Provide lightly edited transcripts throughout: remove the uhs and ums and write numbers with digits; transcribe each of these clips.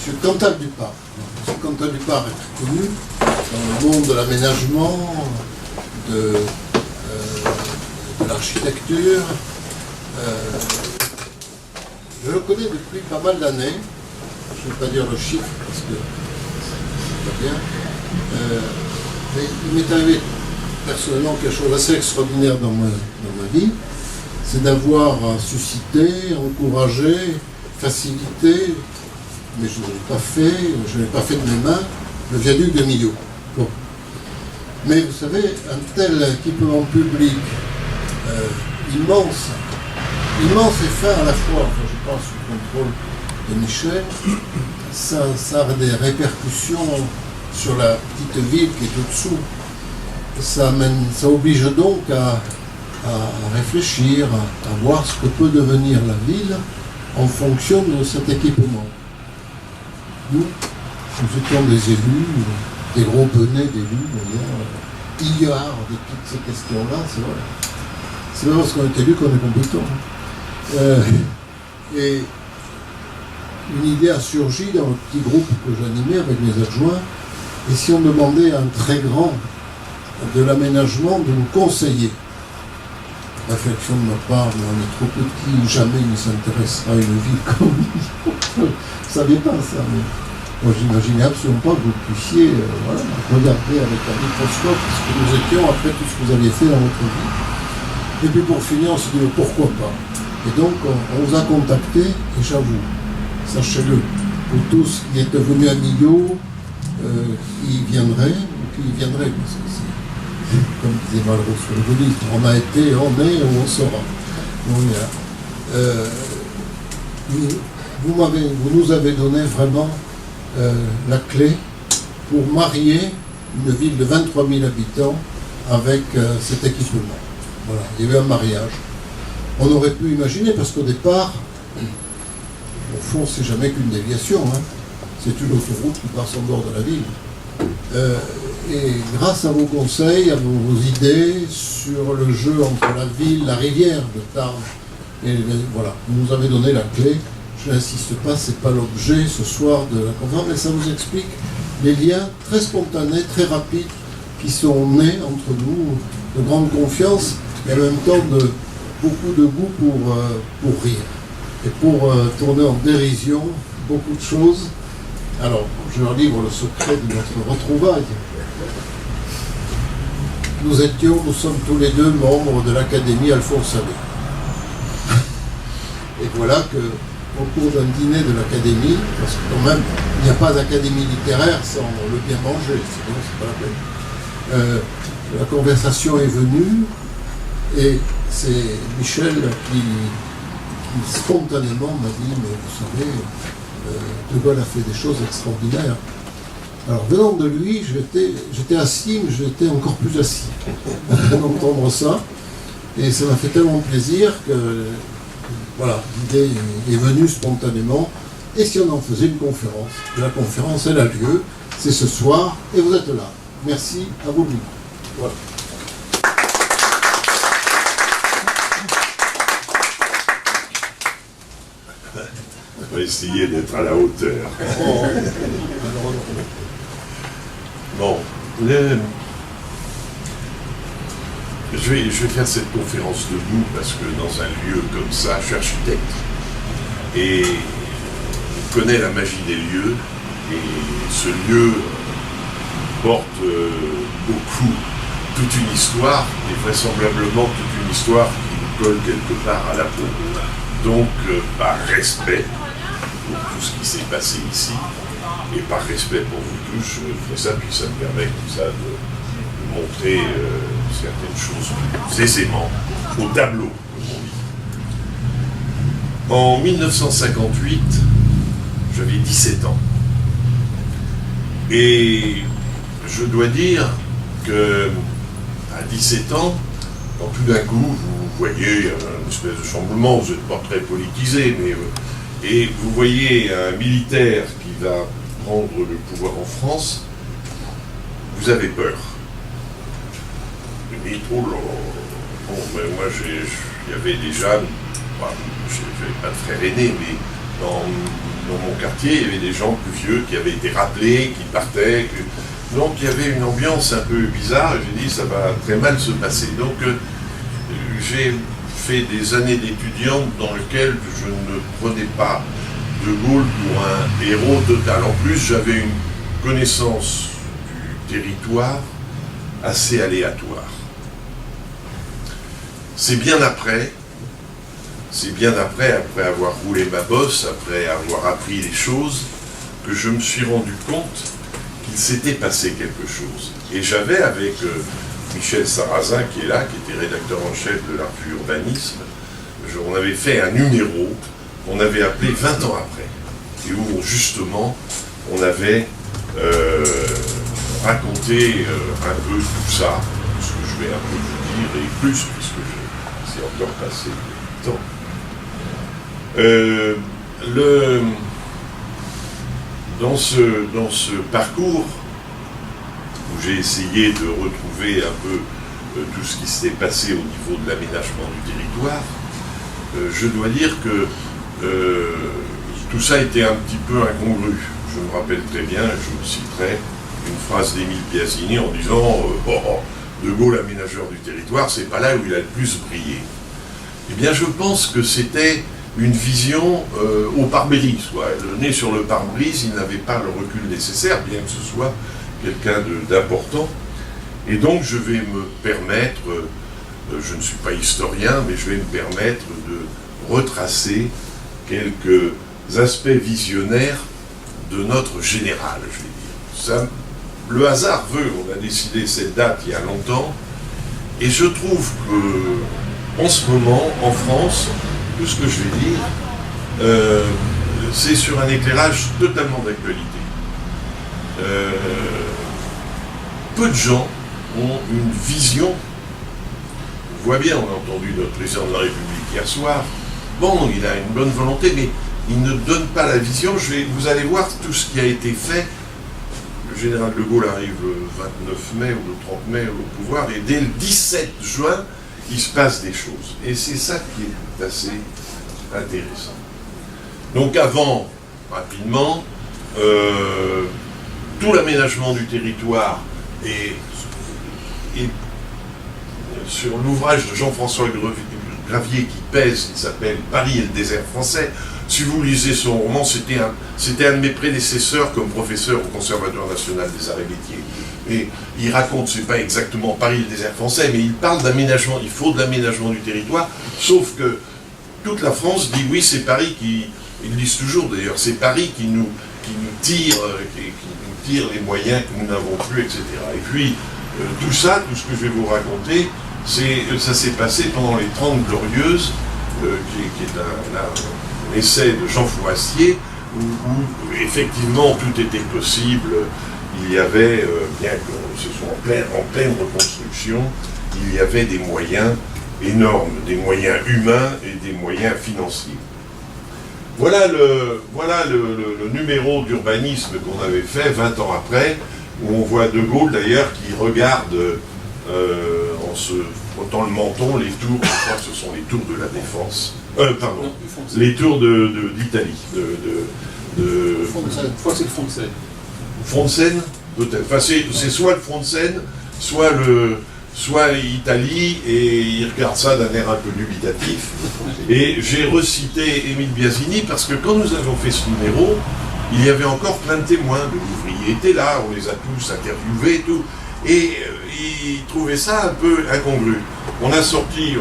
Monsieur Cantal Dupart. Monsieur Cantal Dupart est très connu dans le monde de l'aménagement, de l'architecture. Je le connais depuis pas mal d'années. Je ne vais pas dire le chiffre parce que c'est pas bien. Mais il m'est arrivé personnellement quelque chose d'assez extraordinaire dans ma vie, c'est d'avoir suscité, encouragé, facilité, mais je ne l'ai pas fait de mes mains, le viaduc de Millau. Bon. Mais vous savez, un tel équipement public immense et fin à la fois, enfin, je pense au contrôle de Michel, ça a des répercussions sur la petite ville qui est au-dessous. Ça oblige donc à réfléchir, à voir ce que peut devenir la ville en fonction de cet équipement. Nous étions des élus, des gros benets d'élus, d'ailleurs, pillards de toutes ces questions-là, c'est vrai. C'est pas parce qu'on est élu qu'on est compétent. Et une idée a surgi dans le petit groupe que j'animais avec mes adjoints, et si on demandait à un très grand de l'aménagement de nous conseiller. Réflexion de ma part, mais on est trop petit, jamais il ne s'intéressera à une ville comme nous. Vous ne saviez pas ça, mais moi j'imaginais absolument pas que vous puissiez regarder avec un microscope ce que nous étions après tout ce que vous aviez fait dans votre vie. Et puis pour finir, on s'est dit pourquoi pas. Et donc on vous a contacté, et j'avoue, sachez-le, pour tous qui êtes venus à Millau, qui viendraient, parce que c'est, comme disait Malraux sur le bouddhisme, on a été, on est, on sera. Donc, vous nous avez donné vraiment la clé pour marier une ville de 23 000 habitants avec cet équipement. Voilà, il y a eu un mariage. On aurait pu imaginer, parce qu'au départ, au fond, c'est jamais qu'une déviation, hein. C'est une autoroute qui passe en dehors de la ville. Et grâce à vos conseils, à vos idées sur le jeu entre la ville, la rivière de Tarbes, et voilà, vous nous avez donné la clé. Je n'insiste pas, ce n'est pas l'objet ce soir de la conférence, mais ça vous explique les liens très spontanés, très rapides, qui sont nés entre nous, de grande confiance, et en même temps de beaucoup de goût pour rire, et pour tourner en dérision beaucoup de choses. Alors, je leur livre le secret de notre retrouvaille. Nous sommes tous les deux membres de l'Académie Alphonse Allais. Et voilà que, au cours d'un dîner de l'Académie, parce que quand même, il n'y a pas d'académie littéraire sans le bien manger, sinon c'est pas la peine. La conversation est venue, et c'est Michel qui spontanément m'a dit, mais vous savez, De Gaulle a fait des choses extraordinaires. Alors, venant de lui, j'étais assis, mais j'étais encore plus assis d'entendre ça. Et ça m'a fait tellement plaisir que, voilà, l'idée est venue spontanément. Et si on en faisait une conférence? Et la conférence, elle a lieu, c'est ce soir, et vous êtes là. Merci, à vous. Voilà. On va essayer d'être à la hauteur. Bon, je vais faire cette conférence debout parce que dans un lieu comme ça, je suis architecte et je connais la magie des lieux, et ce lieu porte beaucoup, toute une histoire, et vraisemblablement toute une histoire qui nous colle quelque part à la peau. Donc, par respect pour tout ce qui s'est passé ici, et par respect pour vous tous, je fais ça, puis ça me permet comme ça de montrer certaines choses plus aisément au tableau, comme on dit. En 1958, j'avais 17 ans. Et je dois dire que à 17 ans, quand tout d'un coup, vous voyez une espèce de chamboulement, vous n'êtes pas très politisé, mais et vous voyez un militaire qui va prendre le pouvoir en France, vous avez peur. Vous dites, oh là, bon, ben moi, il y avait déjà, je n'avais pas de frère aîné, mais dans mon quartier, il y avait des gens plus vieux qui avaient été rappelés, qui partaient. Donc il y avait une ambiance un peu bizarre, et j'ai dit ça va très mal se passer. Donc j'ai fait des années d'étudiante dans lesquelles je ne prenais pas De Gaulle pour un héros total. En plus, j'avais une connaissance du territoire assez aléatoire. C'est bien après avoir roulé ma bosse, après avoir appris les choses, que je me suis rendu compte qu'il s'était passé quelque chose. Et j'avais avec Michel Sarrazin, qui est là, qui était rédacteur en chef de l'Art du Urbanisme, on avait fait un numéro qu'on avait appelé 20 ans après, et où justement on avait raconté un peu tout ça, ce que je vais un peu vous dire, et plus, puisque c'est encore passé du temps. Dans ce parcours, où j'ai essayé de retrouver un peu tout ce qui s'était passé au niveau de l'aménagement du territoire, je dois dire que tout ça était un petit peu incongru. Je me rappelle très bien, je citerai une phrase d'Émile Biasini en disant De Gaulle, aménageur du territoire, c'est pas là où il a le plus brillé. Eh bien, je pense que c'était une vision au pare-brise. Né sur le pare-brise, il n'avait pas le recul nécessaire, bien que ce soit quelqu'un d'important. Et donc, je vais me permettre, je ne suis pas historien, mais je vais me permettre de retracer quelques aspects visionnaires de notre général, je vais dire. Ça, le hasard veut, on a décidé cette date il y a longtemps, et je trouve que, en ce moment, en France, tout ce que je vais dire, c'est sur un éclairage totalement d'actualité. Peu de gens ont une vision. On voit bien, on a entendu notre président de la République hier soir. Bon, il a une bonne volonté, mais il ne donne pas la vision. Vous allez voir tout ce qui a été fait. Le général de Gaulle arrive le 29 mai ou le 30 mai au pouvoir, et dès le 17 juin, il se passe des choses. Et c'est ça qui est assez intéressant. Donc avant, rapidement, tout l'aménagement du territoire et sur l'ouvrage de Jean-François Gravier qui pèse, il s'appelle Paris et le désert français. Si vous lisez son roman, c'était un de mes prédécesseurs comme professeur au Conservatoire national des arts et métiers. Et il raconte, c'est pas exactement Paris et le désert français, mais il parle d'aménagement, il faut de l'aménagement du territoire, sauf que toute la France dit oui, c'est Paris qui, ils le disent toujours d'ailleurs, c'est Paris qui nous tire les moyens que nous n'avons plus, etc. Et puis, tout ça, tout ce que je vais vous raconter, ça s'est passé pendant les 30 Glorieuses, qui est un essai de Jean Fourastier, où effectivement tout était possible. Il y avait, bien que ce soit en pleine reconstruction, il y avait des moyens énormes, des moyens humains et des moyens financiers. Voilà le numéro d'urbanisme qu'on avait fait 20 ans après, où on voit De Gaulle d'ailleurs qui regarde en se frottant le menton les tours, je crois que ce sont les tours de la Défense, pardon, les tours d'Italie, Je crois que c'est le front de Seine. Front de Seine, peut-être. Enfin, c'est soit le front de Seine, soit Italie, et il regarde ça d'un air un peu dubitatif. Et j'ai recité Émile Biasini parce que quand nous avons fait ce numéro, il y avait encore plein de témoins. Les ouvriers étaient là, on les a tous interviewés et tout. Et ils trouvaient ça un peu incongru. On a sorti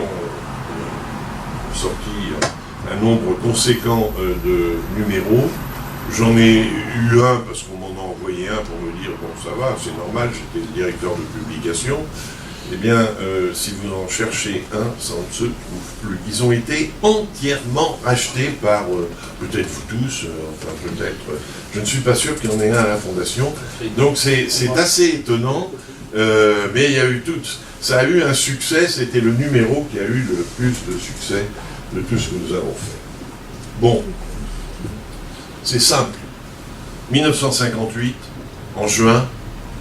un nombre conséquent de numéros. J'en ai eu un parce qu'on m'en a envoyé un pour me dire bon ça va, c'est normal, j'étais le directeur de publication. Eh bien, si vous en cherchez un, ça ne se trouve plus. Ils ont été entièrement rachetés par peut-être vous tous, enfin peut-être, je ne suis pas sûr qu'il y en ait un à la Fondation. Donc c'est assez étonnant, mais il y a eu ça a eu un succès, c'était le numéro qui a eu le plus de succès de tout ce que nous avons fait. Bon. C'est simple. 1958, en juin,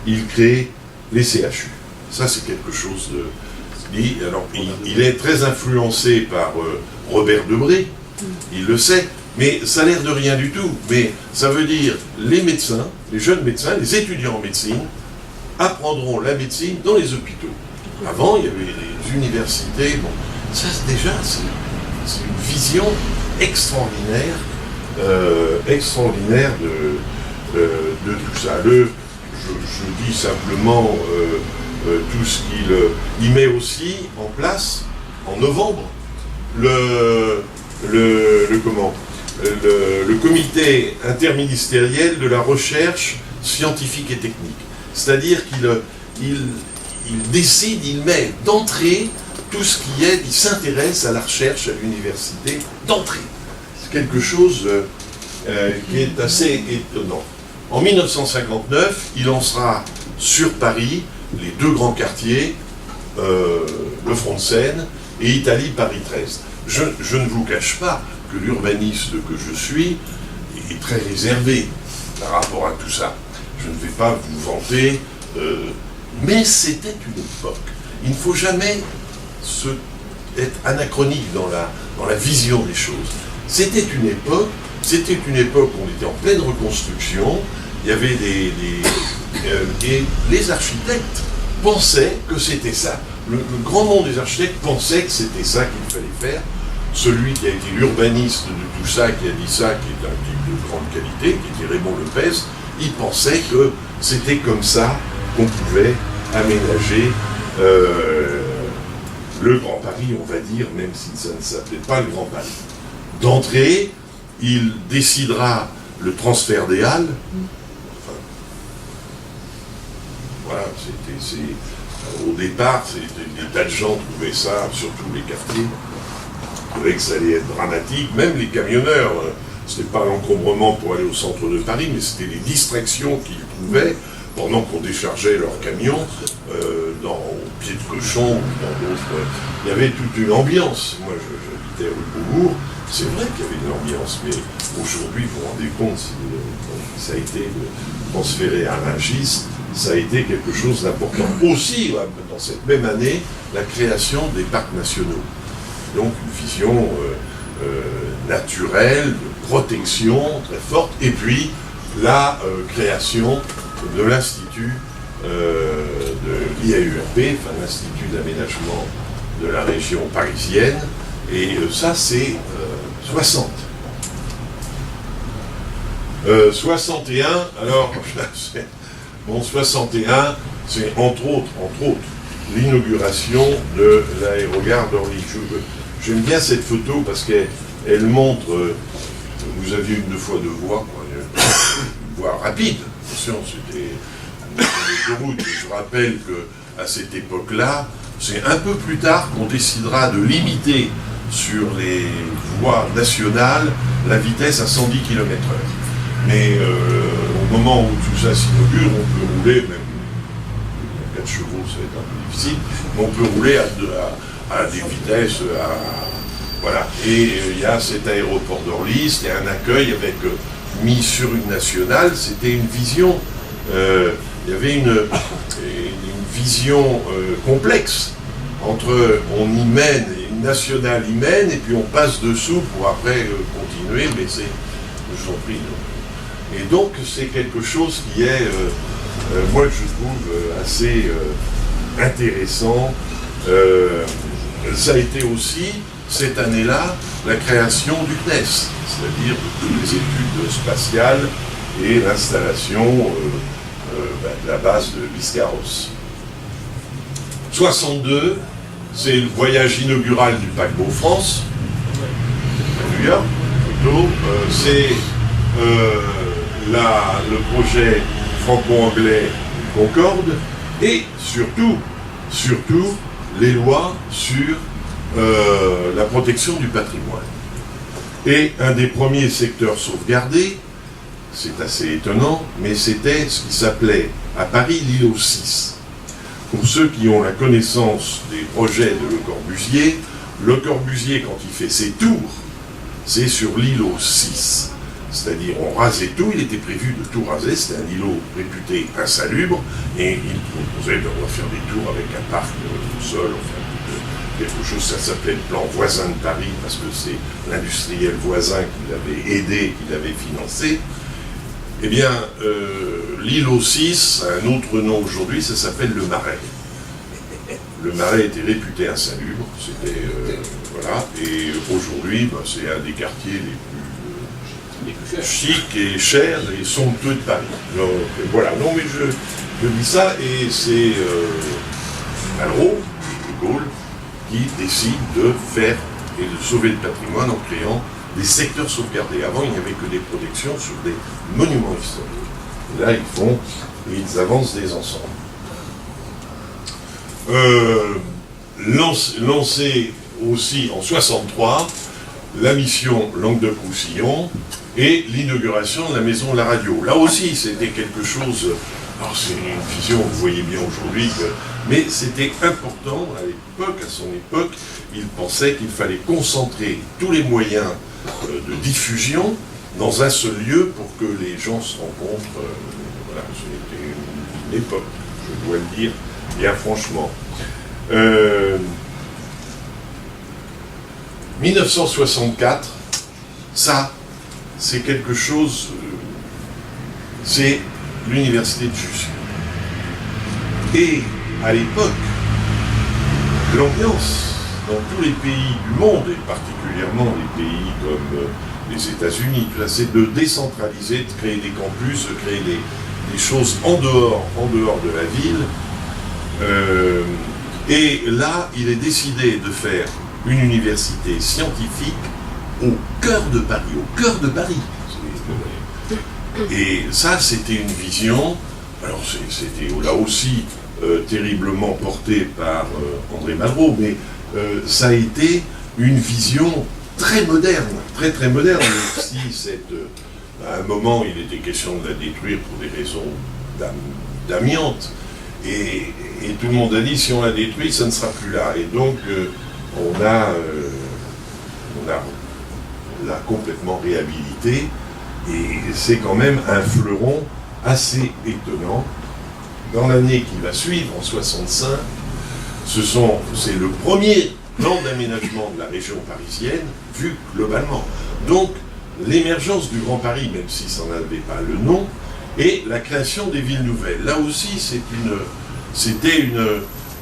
il crée les CHU. Ça, c'est quelque chose de... Alors, il est très influencé par Robert Debré, il le sait, Mais ça a l'air de rien du tout. Mais ça veut dire les médecins, les jeunes médecins, les étudiants en médecine, apprendront la médecine dans les hôpitaux. Avant, il y avait les universités. Bon, ça, déjà, c'est une vision extraordinaire, extraordinaire de tout ça. Je dis simplement tout ce qu'il met aussi en place en novembre le comité interministériel de la recherche scientifique et technique. C'est-à-dire qu'il décide, il met d'entrée tout ce qui est, il s'intéresse à la recherche à l'université d'entrée. C'est quelque chose qui est assez étonnant. En 1959, il lancera sur Paris les deux grands quartiers, le front de Seine et Italie Paris 13. Je ne vous cache pas que l'urbaniste que je suis est très réservé par rapport à tout ça. Je ne vais pas vous vanter, mais c'était une époque. Il ne faut jamais être anachronique dans la vision des choses. C'était une époque où on était en pleine reconstruction, il y avait et les architectes pensaient que c'était ça. Le grand nombre des architectes pensaient que c'était ça qu'il fallait faire. Celui qui a été l'urbaniste de tout ça, qui a dit ça, qui est un type de grande qualité, qui était Raymond Lepez, il pensait que c'était comme ça qu'on pouvait aménager le Grand Paris, on va dire, même si ça ne s'appelait pas le Grand Paris. D'entrée, il décidera le transfert des Halles. Enfin, voilà, au départ, des tas de gens trouvaient ça, surtout les quartiers, trouvaient que ça allait être dramatique. Même les camionneurs, ce n'était pas l'encombrement pour aller au centre de Paris, mais c'était les distractions qu'ils trouvaient pendant qu'on déchargeait leurs camions au pied de cochon ou dans d'autres. Il y avait toute une ambiance. Moi, j'habitais rue Beaubourg. C'est vrai qu'il y avait une ambiance, mais aujourd'hui, vous vous rendez compte, ça a été transféré à Rungis, ça a été quelque chose d'important. Aussi, dans cette même année, la création des parcs nationaux. Donc une vision naturelle, de protection très forte, et puis la création de l'Institut de l'IAURP, enfin l'Institut d'aménagement de la région parisienne, et ça c'est 60. 61, alors, bon, 61, c'est entre autres, l'inauguration de l'aérogare d'Orly. J'aime bien cette photo parce qu'elle montre, vous aviez une 2 fois 2 voies, une voie rapide, attention, c'était une autoroute. Je rappelle qu'à cette époque-là, c'est un peu plus tard qu'on décidera de limiter sur les voies nationales la vitesse à 110 km/h. Mais au moment où tout ça s'inaugure, on peut rouler, même 4 chevaux, ça va être un peu difficile, mais on peut rouler à des vitesses, voilà. Et il y a cet aéroport d'Orly, c'était un accueil avec mis sur une nationale, c'était une vision, il y avait une vision complexe entre on y mène, une nationale y mène, et puis on passe dessous pour après continuer, mais c'est, je vous en prie. Et donc c'est quelque chose qui est, moi je trouve assez intéressant. Ça a été aussi, cette année-là, la création du CNES, c'est-à-dire de toutes les études spatiales et l'installation de la base de Biscarrosse. 62, c'est le voyage inaugural du paquebot France, à New York, plutôt. C'est le projet franco-anglais Concorde, et surtout, les lois sur la protection du patrimoine. Et un des premiers secteurs sauvegardés, c'est assez étonnant, mais c'était ce qui s'appelait à Paris l'îlot 6. Pour ceux qui ont la connaissance des projets de Le Corbusier, quand il fait ses tours, c'est sur l'îlot 6. C'est-à-dire, on rasait tout, il était prévu de tout raser, c'était un îlot réputé insalubre, et il proposait de refaire des tours avec un parc au sol, enfin, quelque chose, ça s'appelait le plan voisin de Paris, parce que c'est l'industriel voisin qui l'avait aidé, qui l'avait financé. Eh bien, l'îlot 6 a un autre nom aujourd'hui, ça s'appelle le Marais. Le Marais était réputé insalubre, c'était voilà, et aujourd'hui, c'est un des quartiers les plus chics et chers et somptueux de Paris. Donc, voilà, non mais je dis ça, et c'est Malraux, de Gaulle, qui décide de faire et de sauver le patrimoine en créant des secteurs sauvegardés. Avant, il n'y avait que des protections sur des monuments historiques. Et là, ils avancent des ensembles. Lancé aussi en 63, la mission Languedoc-Roussillon et l'inauguration de la maison de la radio. Là aussi, c'était quelque chose, alors c'est une vision, vous voyez bien aujourd'hui, mais c'était important à l'époque, à son époque, il pensait qu'il fallait concentrer tous les moyens de diffusion dans un seul lieu pour que les gens se rencontrent. Voilà, c'était une époque, je dois le dire bien franchement. 1964, ça, c'est quelque chose, c'est l'université de Jussieu. Et à l'époque, l'ambiance dans tous les pays du monde, et particulièrement les pays comme les États-Unis, c'est de décentraliser, de créer des campus, de créer des choses en dehors de la ville. Et là, il est décidé de faire une université scientifique au cœur de Paris, Et ça, c'était une vision, alors c'était là aussi terriblement porté par André Malraux, mais ça a été une vision très moderne, très moderne, même si à un moment, il était question de la détruire pour des raisons d'amiante. Et tout le monde a dit, si on la détruit, ça ne sera plus là. Et donc, on l'a complètement réhabilité. Et c'est quand même un fleuron assez étonnant. Dans l'année qui va suivre, en 65, c'est le premier plan d'aménagement de la région parisienne, vu globalement. Donc, l'émergence du Grand Paris, même si ça n'avait pas le nom, et la création des villes nouvelles. Là aussi, c'était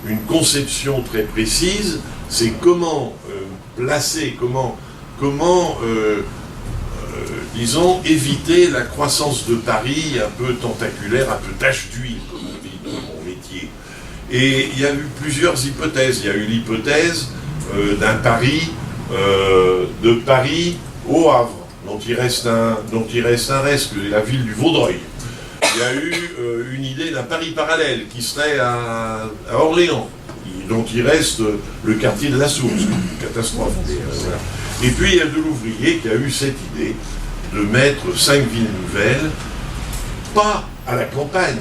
une conception très précise, c'est comment placer, comment disons, éviter la croissance de Paris un peu tentaculaire, un peu tache d'huile, comme on dit dans mon métier. Et il y a eu plusieurs hypothèses. Il y a eu l'hypothèse d'un Paris, de Paris au Havre, dont il reste un reste, la ville du Vaudreuil. Il y a eu une idée d'un Paris parallèle qui serait à Orléans, dont il reste le quartier de la Source, une catastrophe. Voilà. Et puis il y a Delouvrier qui a eu cette idée de mettre 5 villes nouvelles, pas à la campagne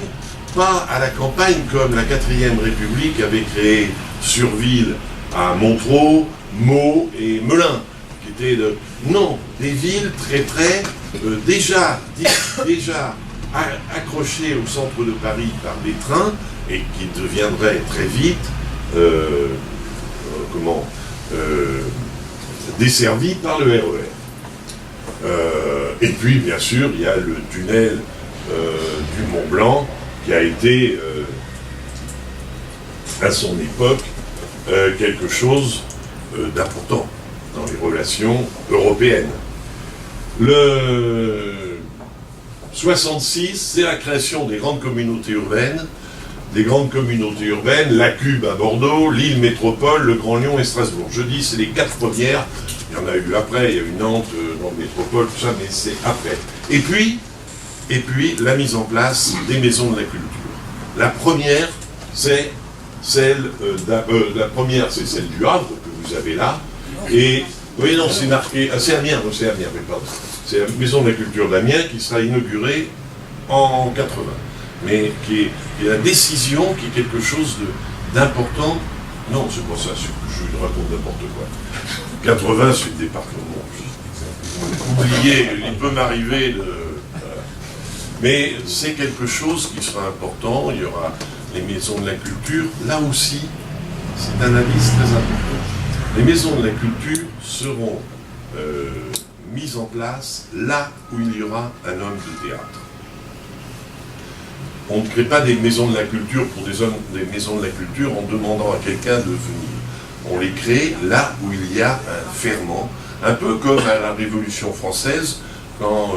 comme la 4ème République avait créé Surville à Montreux, Meaux et Melun, qui étaient non, des villes très près, déjà accrochées au centre de Paris par des trains et qui deviendraient très vite desservies par le RER. Et puis, bien sûr, il y a le tunnel du Mont Blanc qui a été, à son époque, quelque chose d'important dans les relations européennes. Le 66, c'est la création des grandes communautés urbaines. La Cube à Bordeaux, Lille Métropole, le Grand Lyon et Strasbourg. Je dis, c'est les 4 premières. Il y en a eu après, il y a eu Nantes, dans le Métropole, tout ça, mais c'est après. Et puis, la mise en place des maisons de la culture. La première, c'est celle du Havre, que vous avez là. Et, oui, non, c'est marqué, c'est Amiens, mais pardon. C'est la maison de la culture d'Amiens qui sera inaugurée en 80. Mais qui est la décision, qui est quelque chose d'important. Non, c'est pas ça, je raconte n'importe quoi. 80, c'est le département. Oubliez, il peut m'arriver de... Mais c'est quelque chose qui sera important, il y aura les maisons de la culture. Là aussi, c'est un avis très important. Les maisons de la culture seront mises en place là où il y aura un homme de théâtre. On ne crée pas des maisons de la culture pour des maisons de la culture en demandant à quelqu'un de venir. On les crée là où il y a un ferment, un peu comme à la Révolution française, quand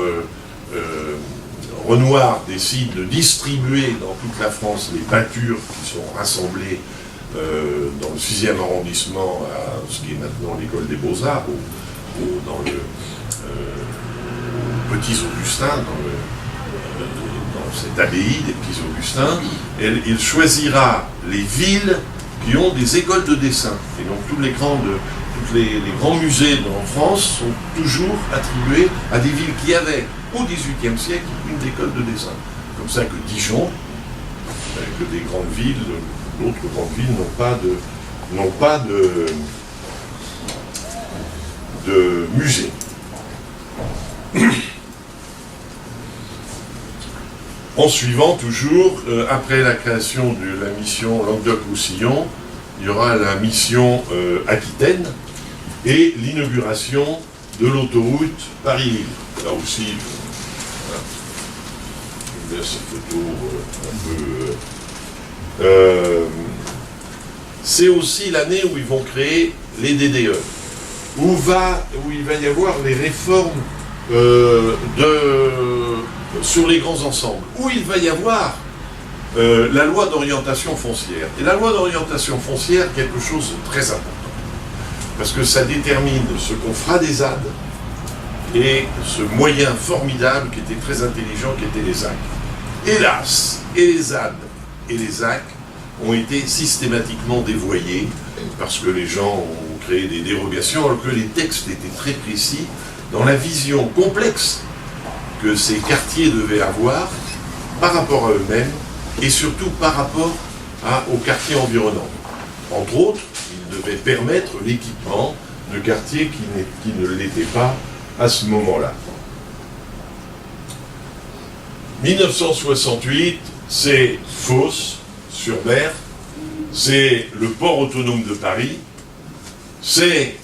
Renoir décide de distribuer dans toute la France les peintures qui sont rassemblées dans le 6e arrondissement, à ce qui est maintenant l'école des Beaux-Arts, ou dans le Petits Augustins, dans cette abbaye des Petits Augustins, il choisira les villes qui ont des écoles de dessin. Et donc tous les grands musées en France sont toujours attribués à des villes qui avaient, au XVIIIe siècle, une école de dessin. Comme ça que Dijon, que des grandes villes, d'autres grandes villes n'ont pas de musée. En suivant toujours, après la création de la mission Languedoc-Roussillon, il y aura la mission Aquitaine et l'inauguration de l'autoroute Paris-Lille. Là aussi, je laisse cette photo un peu... c'est aussi l'année où ils vont créer les DDE, où il va y avoir les réformes sur les grands ensembles, où il va y avoir la loi d'orientation foncière. Et la loi d'orientation foncière, quelque chose de très important, parce que ça détermine ce qu'on fera des ZAD et ce moyen formidable qui était très intelligent, qui était les ZAC. Hélas, et les ZAD et les ZAC ont été systématiquement dévoyés parce que les gens ont créé des dérogations, alors que les textes étaient très précis dans la vision complexe que ces quartiers devaient avoir par rapport à eux-mêmes et surtout par rapport aux quartiers environnants. Entre autres, ils devaient permettre l'équipement de quartiers qui ne l'étaient pas à ce moment-là. 1968, c'est Fos-sur-Mer, c'est le port autonome de Paris, c'est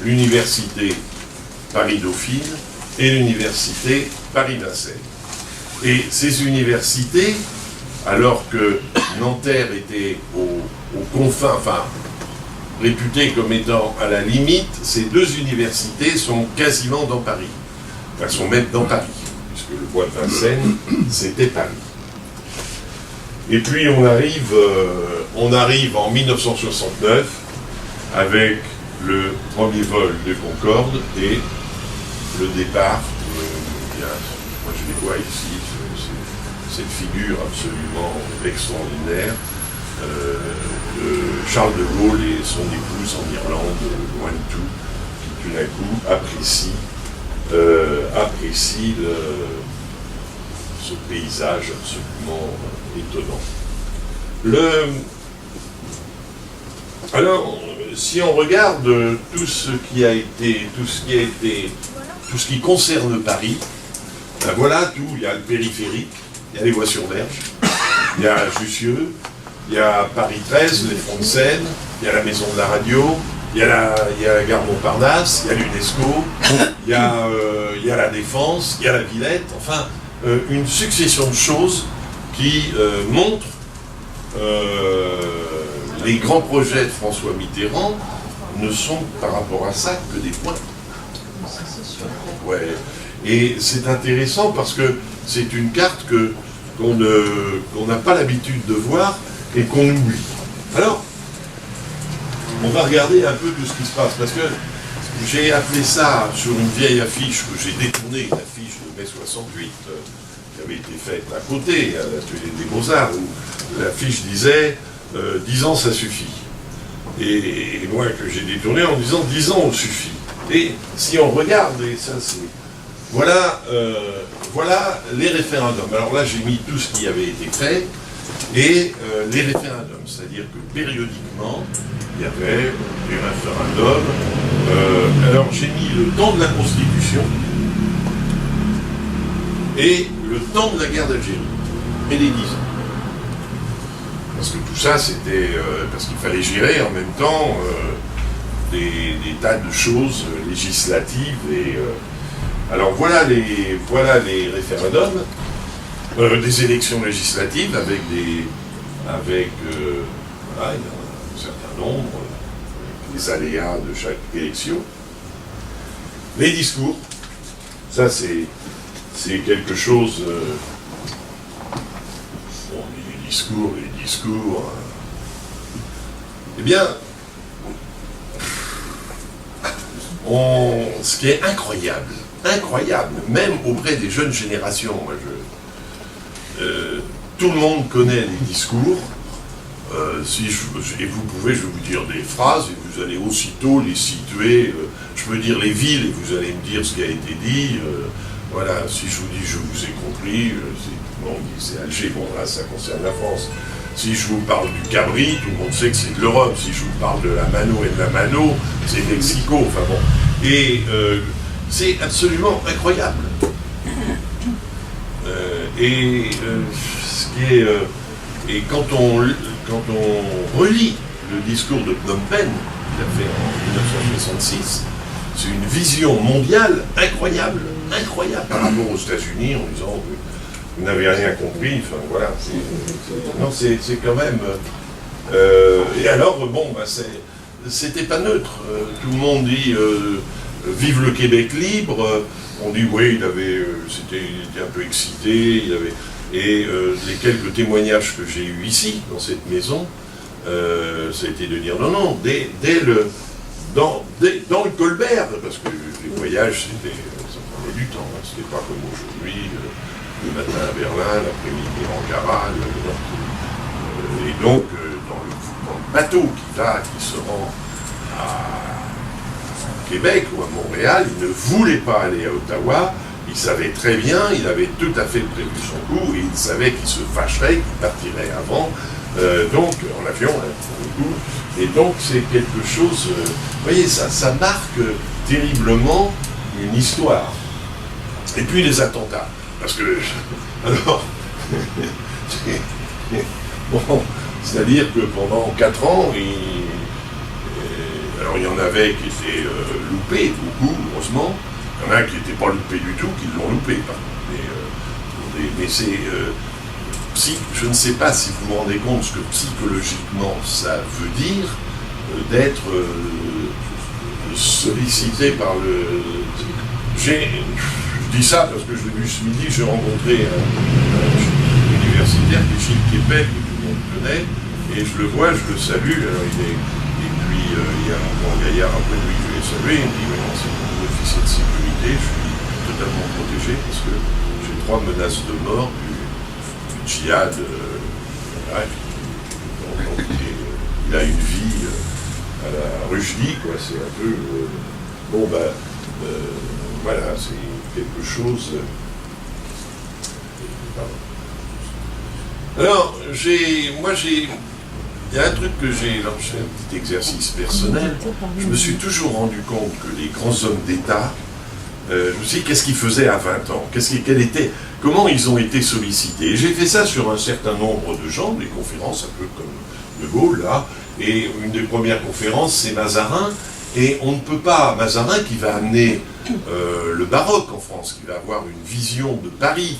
l'université Paris-Dauphine et l'université Paris-Vincennes. Et ces universités, alors que Nanterre était aux confins, enfin, réputée comme étant à la limite, ces deux universités sont quasiment dans Paris. Elles sont même dans Paris, puisque le bois de Vincennes, c'était Paris. Et puis on arrive en 1969 avec le premier vol de Concorde et le départ, moi je les vois ici, cette figure absolument extraordinaire de Charles de Gaulle et son épouse en Irlande, loin de tout, qui tout d'un coup apprécie ce paysage absolument étonnant. Alors, si on regarde tout ce qui concerne Paris, ben voilà tout. Il y a le périphérique, il y a les voies sur berge, il y a Jussieu, il y a Paris 13, les Fonds de Seine, il y a la Maison de la Radio, il y a la gare Montparnasse, il y a l'UNESCO, il y a la Défense, il y a la Villette, enfin, une succession de choses qui montrent les grands projets de François Mitterrand ne sont par rapport à ça que des points. Ouais. Et c'est intéressant parce que c'est une carte qu'on n'a pas l'habitude de voir et qu'on oublie. Alors, on va regarder un peu tout ce qui se passe, parce que j'ai appelé ça sur une vieille affiche que j'ai détournée, une affiche de mai 68, qui avait été faite à côté, à l'atelier des Beaux-Arts, où l'affiche disait 10 ans ça suffit. Et moi que j'ai détourné en disant 10 ans on suffit. Et si on regarde, et ça c'est... Voilà les référendums. Alors là j'ai mis tout ce qui avait été fait, et les référendums, c'est-à-dire que périodiquement, il y avait des référendums. Alors j'ai mis le temps de la Constitution et le temps de la guerre d'Algérie, et les 10 ans. parce que tout ça, c'était parce qu'il fallait gérer en même temps des tas de choses législatives. Alors voilà les référendums, des élections législatives avec voilà, il y a un certain nombre, les aléas de chaque élection. Les discours, ça c'est quelque chose. Bon, les discours. Eh bien, ce qui est incroyable, même auprès des jeunes générations. Moi, tout le monde connaît les discours. Et vous pouvez, je vais vous dire des phrases et vous allez aussitôt les situer. Je peux dire les villes et vous allez me dire ce qui a été dit. Voilà, si je vous dis je vous ai compris, c'est Alger, bon là ça concerne la France. Si je vous parle du Cabri, tout le monde sait que c'est de l'Europe. Si je vous parle de la Mano et de la Mano, c'est Mexico. Enfin bon. Et c'est absolument incroyable. Ce qui est. Et quand on relit le discours de Phnom Penh, qu'il a fait en 1966, c'est une vision mondiale incroyable par rapport aux États-Unis en disant vous n'avez rien compris, enfin voilà. C'est quand même. Et alors, bon, bah, c'était pas neutre. Tout le monde dit vive le Québec libre. On dit oui, il était un peu excité, et les quelques témoignages que j'ai eus ici, dans cette maison, ça a été de dire non, dans le Colbert, parce que les voyages, ça prenait du temps, hein, c'était pas comme aujourd'hui, le matin à Berlin, l'après-midi à Ankara, et donc dans le bateau qui se rend à Québec ou à Montréal, il ne voulait pas aller à Ottawa. Il savait très bien, il avait tout à fait prévu son coup, et il savait qu'il se fâcherait, qu'il partirait avant, donc en avion, hein, pour le coup. Et donc c'est quelque chose, vous voyez, ça marque terriblement une histoire. Et puis les attentats, parce que, alors, bon, c'est-à-dire que pendant 4 ans, alors il y en avait qui étaient loupés, beaucoup, heureusement. Il y en a qui n'étaient pas loupés du tout, qui l'ont loupé, par contre. Mais c'est... je ne sais pas si vous vous rendez compte ce que psychologiquement ça veut dire d'être sollicité par le... Je dis ça parce que je l'ai vu ce midi, j'ai rencontré un universitaire qui est Gilles Kepel, que tout le monde connaît, et je le vois, je le salue, alors et puis il y a un grand gaillard après lui que je l'ai salué, il me dit non, c'est mon officier de sécurité, je suis totalement protégé parce que j'ai 3 menaces de mort du djihad. Donc, il a une vie à la Rushdie, quoi, c'est un peu... voilà, c'est quelque chose... Alors, il y a un truc que j'ai un petit exercice personnel, je me suis toujours rendu compte que les grands hommes d'État, je me suis dit, qu'est-ce qu'ils faisaient à 20 ans, comment ils ont été sollicités. Et j'ai fait ça sur un certain nombre de gens, des conférences, un peu comme De Gaulle, là, et une des premières conférences, c'est Mazarin, et on ne peut pas, Mazarin qui va amener le baroque en France, qui va avoir une vision de Paris,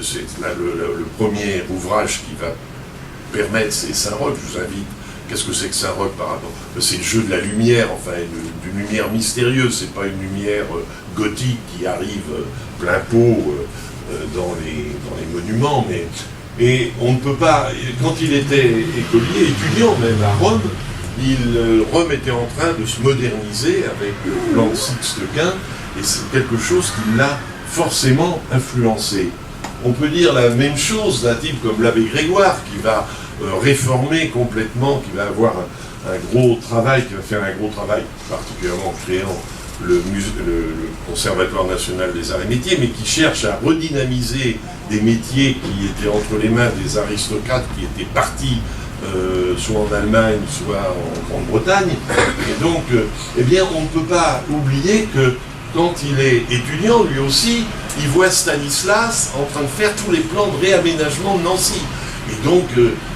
c'est là, le premier ouvrage qui va permettre, c'est Saint-Roch, je vous invite. Qu'est-ce que c'est que Saint-Roch par rapport? C'est le jeu de la lumière, enfin, d'une lumière mystérieuse, c'est pas une lumière gothique qui arrive plein pot dans les monuments, mais... Et on ne peut pas... Quand il était écolier, étudiant même à Rome, Rome était en train de se moderniser avec le plan de Sixte Quint, et c'est quelque chose qui l'a forcément influencé. On peut dire la même chose d'un type comme l'abbé Grégoire, qui va réformer complètement, qui va avoir un gros travail, qui va faire un gros travail, particulièrement en créant le Conservatoire national des arts et métiers, mais qui cherche à redynamiser des métiers qui étaient entre les mains des aristocrates qui étaient partis soit en Allemagne, soit en Grande-Bretagne. Et donc, eh bien, on ne peut pas oublier que quand il est étudiant, lui aussi, il voit Stanislas en train de faire tous les plans de réaménagement de Nancy. Et donc,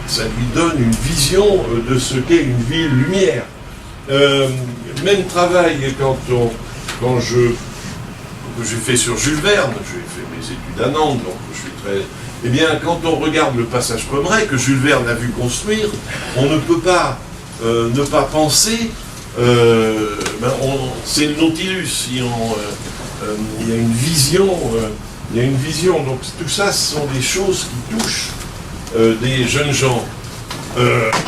ça lui donne une vision de ce qu'est une ville lumière. Même travail quand j'ai fait sur Jules Verne, j'ai fait mes études à Nantes, donc je suis très... Eh bien, quand on regarde le passage Pommeraye que Jules Verne a vu construire, on ne peut pas ne pas penser, c'est le Nautilus, il y a une vision, donc tout ça, ce sont des choses qui touchent des jeunes gens.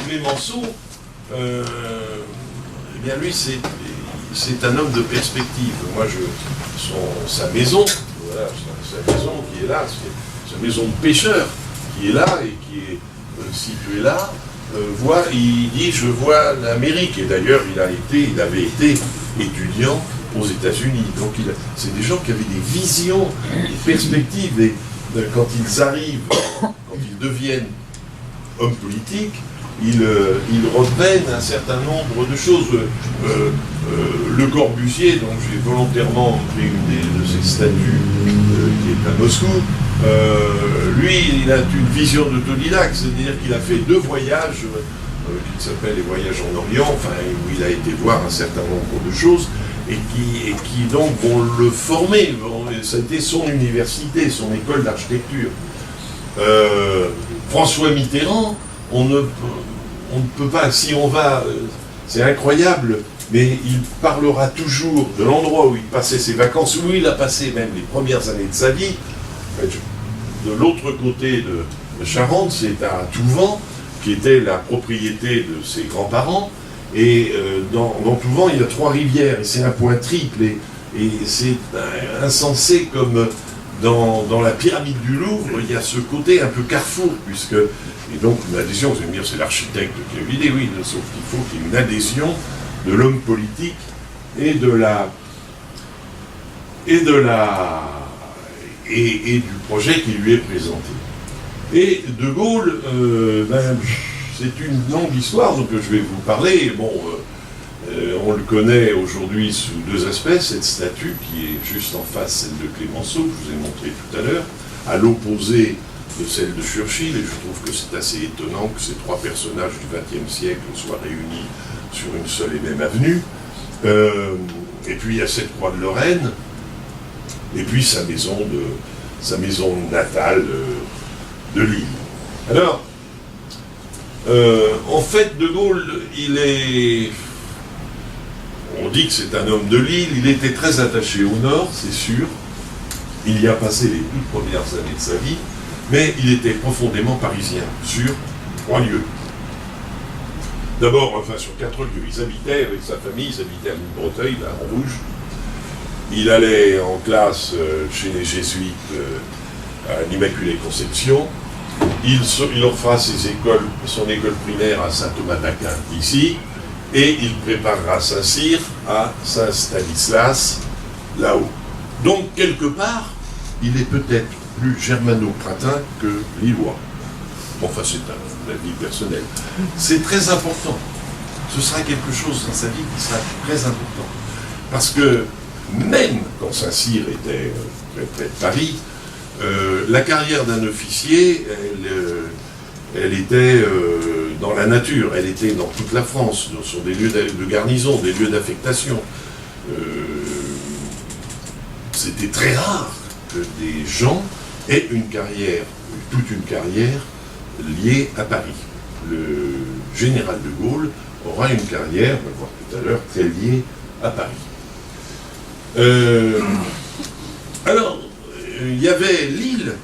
Clémenceau, eh bien lui, c'est un homme de perspective. Moi, sa maison, voilà, sa maison qui est là, c'est sa maison de pêcheur qui est là et qui est située là. Il dit je vois l'Amérique, et d'ailleurs il avait été étudiant aux États-Unis. Donc c'est des gens qui avaient des visions, des perspectives, et quand ils arrivent, quand ils deviennent hommes politiques, ils reprennent un certain nombre de choses. Le Corbusier, dont j'ai volontairement pris une de ses statues qui est à Moscou, lui, il a une vision d'autodidacte, c'est-à-dire qu'il a fait 2 voyages qui s'appellent les voyages en Orient, enfin, où il a été voir un certain nombre de choses, et qui donc vont le former. Ça a été son université, son école d'architecture. François Mitterrand, on ne peut pas, si on va, c'est incroyable, mais il parlera toujours de l'endroit où il passait ses vacances, où il a passé même les premières années de sa vie. De l'autre côté de Charente, c'est à Touvent, qui était la propriété de ses grands-parents, et dans Touvent, il y a 3 rivières, et c'est un point triple, et c'est insensé comme dans la pyramide du Louvre, il y a ce côté un peu carrefour, et donc une adhésion, vous allez me dire, c'est l'architecte qui a eu l'idée, oui, sauf qu'il faut qu'il y ait une adhésion de l'homme politique et du projet qui lui est présenté. Et De Gaulle, c'est une longue histoire, donc je vais vous parler. Bon, on le connaît aujourd'hui sous 2 aspects, cette statue qui est juste en face, celle de Clémenceau, que je vous ai montré tout à l'heure, à l'opposé de celle de Churchill, et je trouve que c'est assez étonnant que ces 3 personnages du XXe siècle soient réunis sur une seule et même avenue. Et puis il y a cette croix de Lorraine, et puis sa maison natale de Lille. Alors, en fait, De Gaulle, on dit que c'est un homme de Lille, il était très attaché au Nord, c'est sûr, il y a passé les toutes premières années de sa vie, mais il était profondément parisien, sur 3 lieux. D'abord, sur 4 lieux, ils habitaient avec sa famille, ils habitaient à Mille-Breteuil, là, en Rouge. Il allait en classe chez les jésuites à l'Immaculée Conception. Il fera son école primaire à Saint-Thomas d'Aquin, ici, et il préparera Saint-Cyr à Saint-Stanislas, là-haut. Donc, quelque part, il est peut-être plus germano-pratin que lillois. Enfin, c'est un avis personnel. C'est très important. Ce sera quelque chose dans sa vie qui sera très important. Parce que, même quand Saint-Cyr était très près de Paris, la carrière d'un officier, elle était dans la nature, elle était dans toute la France, sur des lieux de garnison, des lieux d'affectation. C'était très rare que des gens aient une carrière, toute une carrière, liée à Paris. Le général de Gaulle aura une carrière, on va voir tout à l'heure, très liée à Paris. Alors, il y avait Lille,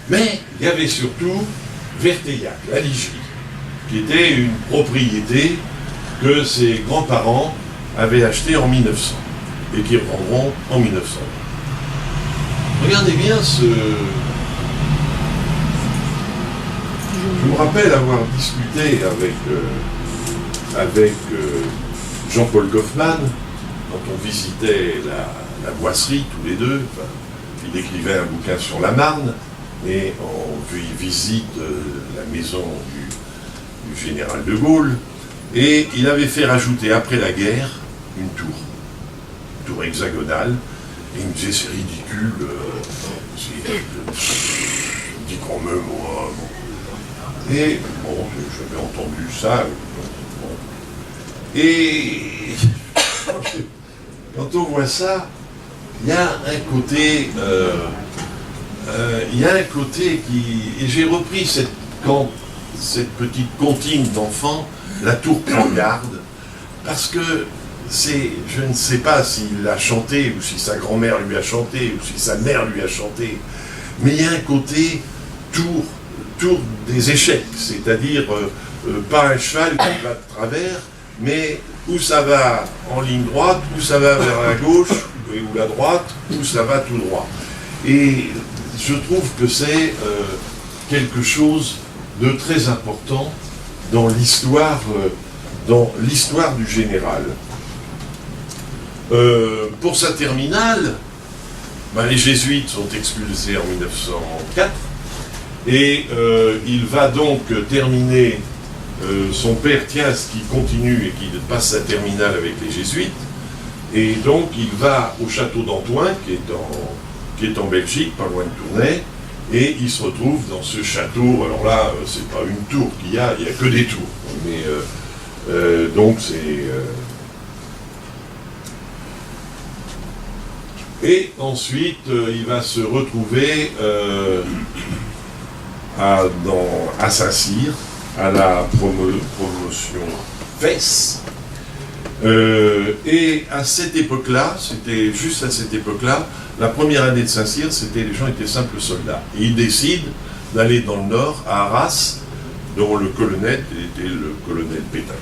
mais il y avait surtout Verteillac, la Ligerie, qui était une propriété que ses grands-parents avaient achetée en 1900 et qui rendront en 1900. Regardez bien ce... Je me rappelle avoir discuté avec Jean-Paul Goffman, quand on visitait la boisserie tous les deux. Enfin, il écrivait un bouquin sur la Marne, et on visite la maison du général de Gaulle, et il avait fait rajouter après la guerre une tour hexagonale, et il me disait c'est ridicule, je dis quand même, moi. Et bon, j'avais entendu ça. Et quand on voit ça, il y a un côté, qui... Et j'ai repris cette petite comptine d'enfant, La Tour prend garde, parce que je ne sais pas s'il l'a chanté, ou si sa grand-mère lui a chanté, ou si sa mère lui a chanté, mais il y a un côté tour des échecs, c'est-à-dire pas un cheval qui va de travers, mais où ça va en ligne droite, où ça va vers la gauche, ou la droite, où ça va tout droit. Et je trouve que c'est quelque chose de très important dans l'histoire du général. Pour sa terminale, les jésuites sont expulsés en 1904 et il va donc terminer, son père Thias qui continue et qui passe sa terminale avec les jésuites, et donc il va au château d'Antoing qui est en Belgique, pas loin de Tournai, et il se retrouve dans ce château. Alors là, c'est pas une tour qu'il y a que des tours, mais donc c'est... Et ensuite, il va se retrouver à Saint-Cyr, à la promotion FES. Et à cette époque-là, c'était juste à cette époque-là, la première année de Saint-Cyr, les gens étaient simples soldats. Et il décide d'aller dans le nord, à Arras, dont le colonel était le colonel Pétain.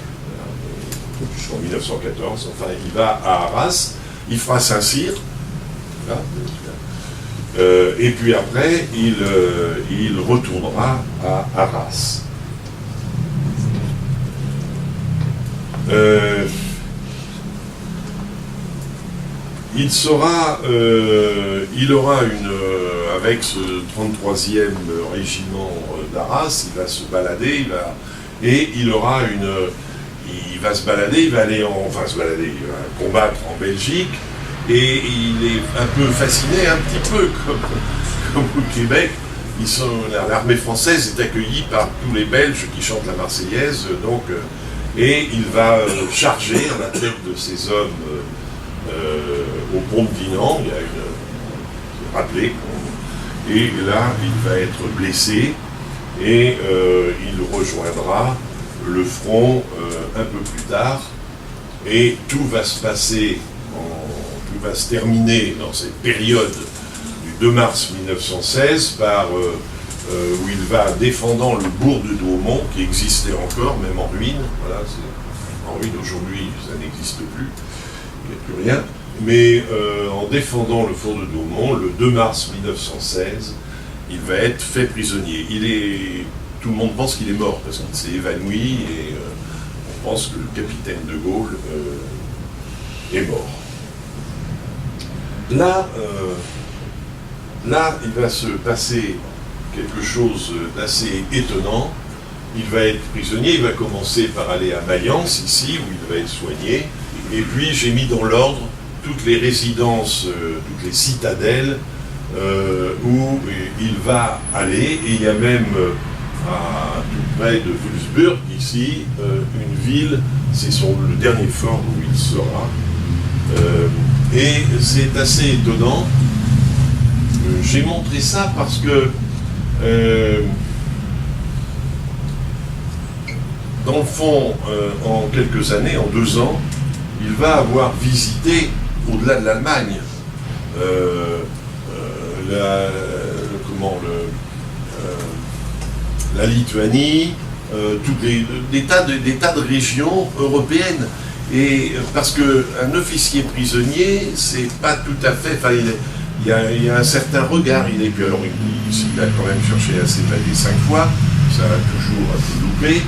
Jusqu'en 1914, enfin, il va à Arras, il fera Saint-Cyr, et puis après, il retournera à Arras. Il aura avec ce 33e régiment d'Arras, il va se balader, il va se balader, il va combattre en Belgique, et il est un peu fasciné, un petit peu comme au Québec. L'armée française est accueillie par tous les Belges qui chantent la Marseillaise, et il va charger à la tête de ces hommes au pont de Dinan, il y a une rappelée, et là il va être blessé, et il rejoindra le front un peu plus tard, et tout va se passer, tout va se terminer dans cette période du 2 mars 1916 par où il va défendant le bourg de Douaumont, qui existait encore, même en ruine. Voilà, en ruine aujourd'hui, ça n'existe plus, il n'y a plus rien. Mais en défendant le fort de Douaumont, le 2 mars 1916, il va être fait prisonnier. Tout le monde pense qu'il est mort, parce qu'il s'est évanoui, et on pense que le capitaine de Gaulle est mort. Là, il va se passer quelque chose d'assez étonnant. Il va être prisonnier, il va commencer par aller à Mayence, ici, où il va être soigné, et puis j'ai mis dans l'ordre toutes les résidences, toutes les citadelles où il va aller, et il y a même tout près de Wulfsburg, ici, une ville, c'est le dernier fort où il sera, et c'est assez étonnant. J'ai montré ça parce que dans le fond, en quelques années, en 2 ans, il va avoir visité, au-delà de l'Allemagne, la Lituanie, des tas de régions européennes. Et parce qu'un officier prisonnier, c'est pas tout à fait... Il y a un certain regard, il a quand même cherché à s'évader 5 fois, ça a toujours un peu loupé,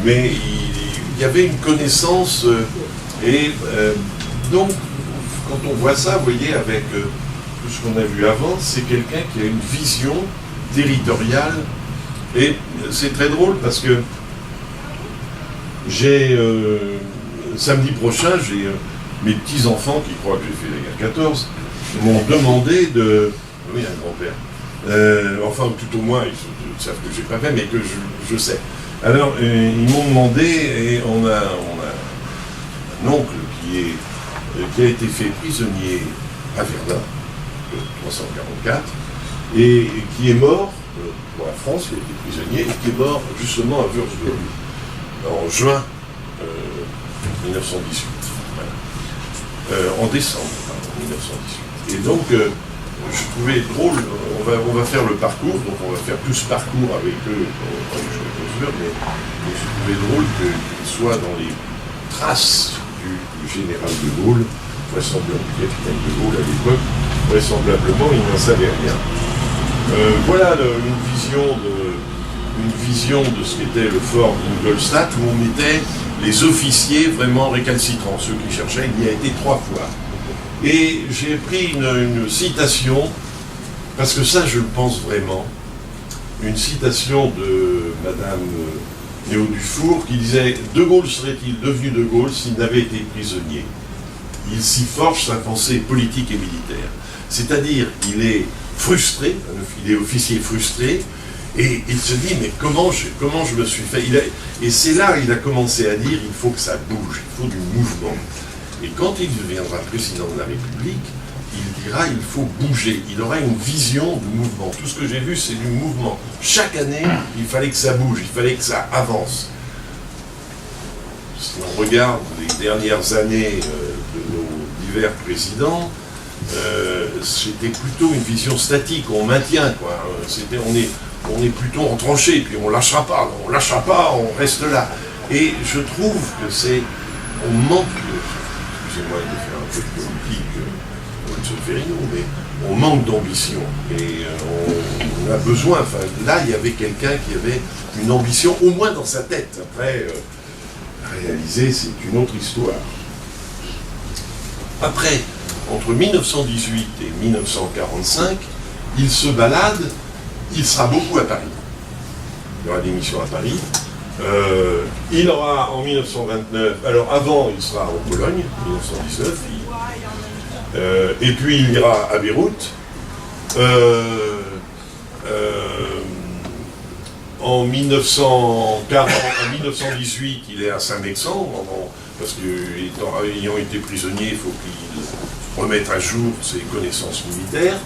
mais il y avait une connaissance, et donc quand on voit ça, vous voyez, avec tout ce qu'on a vu avant, c'est quelqu'un qui a une vision territoriale, et c'est très drôle parce que samedi prochain, j'ai mes petits-enfants qui croient que j'ai fait la guerre 14 m'ont demandé de... Oui, un grand-père. Enfin, tout au moins, ils savent que j'ai pas fait, mais que je sais. Alors, ils m'ont demandé, et on a un oncle qui a été fait prisonnier à Verdun, 344, et qui est mort, pour la France, il a été prisonnier, et qui est mort justement à Würzburg, en juin 1918. Voilà. En décembre 1918. Et donc, je trouvais drôle, on va faire le parcours, donc on va faire tout ce parcours avec eux quand ils jouent à Würzburg, mais je trouvais drôle qu'ils soient dans les traces du général de Gaulle, vraisemblablement du capitaine de Gaulle à l'époque, vraisemblablement il n'en savait rien. Voilà une vision de ce qu'était le fort d'Ingolstadt, où on mettait les officiers vraiment récalcitrants, ceux qui cherchaient. Il y a été 3 fois. Et j'ai pris une citation, parce que ça je le pense vraiment, une citation de Madame Néo Dufour qui disait « De Gaulle serait-il devenu De Gaulle s'il n'avait été prisonnier ? Il s'y forge sa pensée politique et militaire. » C'est-à-dire qu'il est frustré, il est officier frustré, et il se dit « Mais comment je me suis fait ?» Et c'est là qu'il a commencé à dire « Il faut que ça bouge, il faut du mouvement. » Et quand il deviendra président de la République, il dira « Il faut bouger ». Il aura une vision du mouvement. Tout ce que j'ai vu, c'est du mouvement. Chaque année, il fallait que ça bouge, il fallait que ça avance. Si on regarde les dernières années de nos divers présidents, c'était plutôt une vision statique, on maintient, quoi. On est plutôt en tranchée, puis on lâchera pas, on reste là. Et je trouve que on manque, excusez-moi de faire un peu de politique, Solferino, mais on manque d'ambition. Et on a besoin, enfin là il y avait quelqu'un qui avait une ambition, au moins dans sa tête. Après, réaliser, c'est une autre histoire. Après, entre 1918 et 1945, il se balade, il sera beaucoup à Paris. Il y aura des missions à Paris. Il aura en 1929, alors avant il sera en Pologne, 1919, et puis il ira à Beyrouth. En 1918, il est à Saint-Mexan, parce qu'ayant été prisonnier, il faut qu'il remette à jour ses connaissances militaires.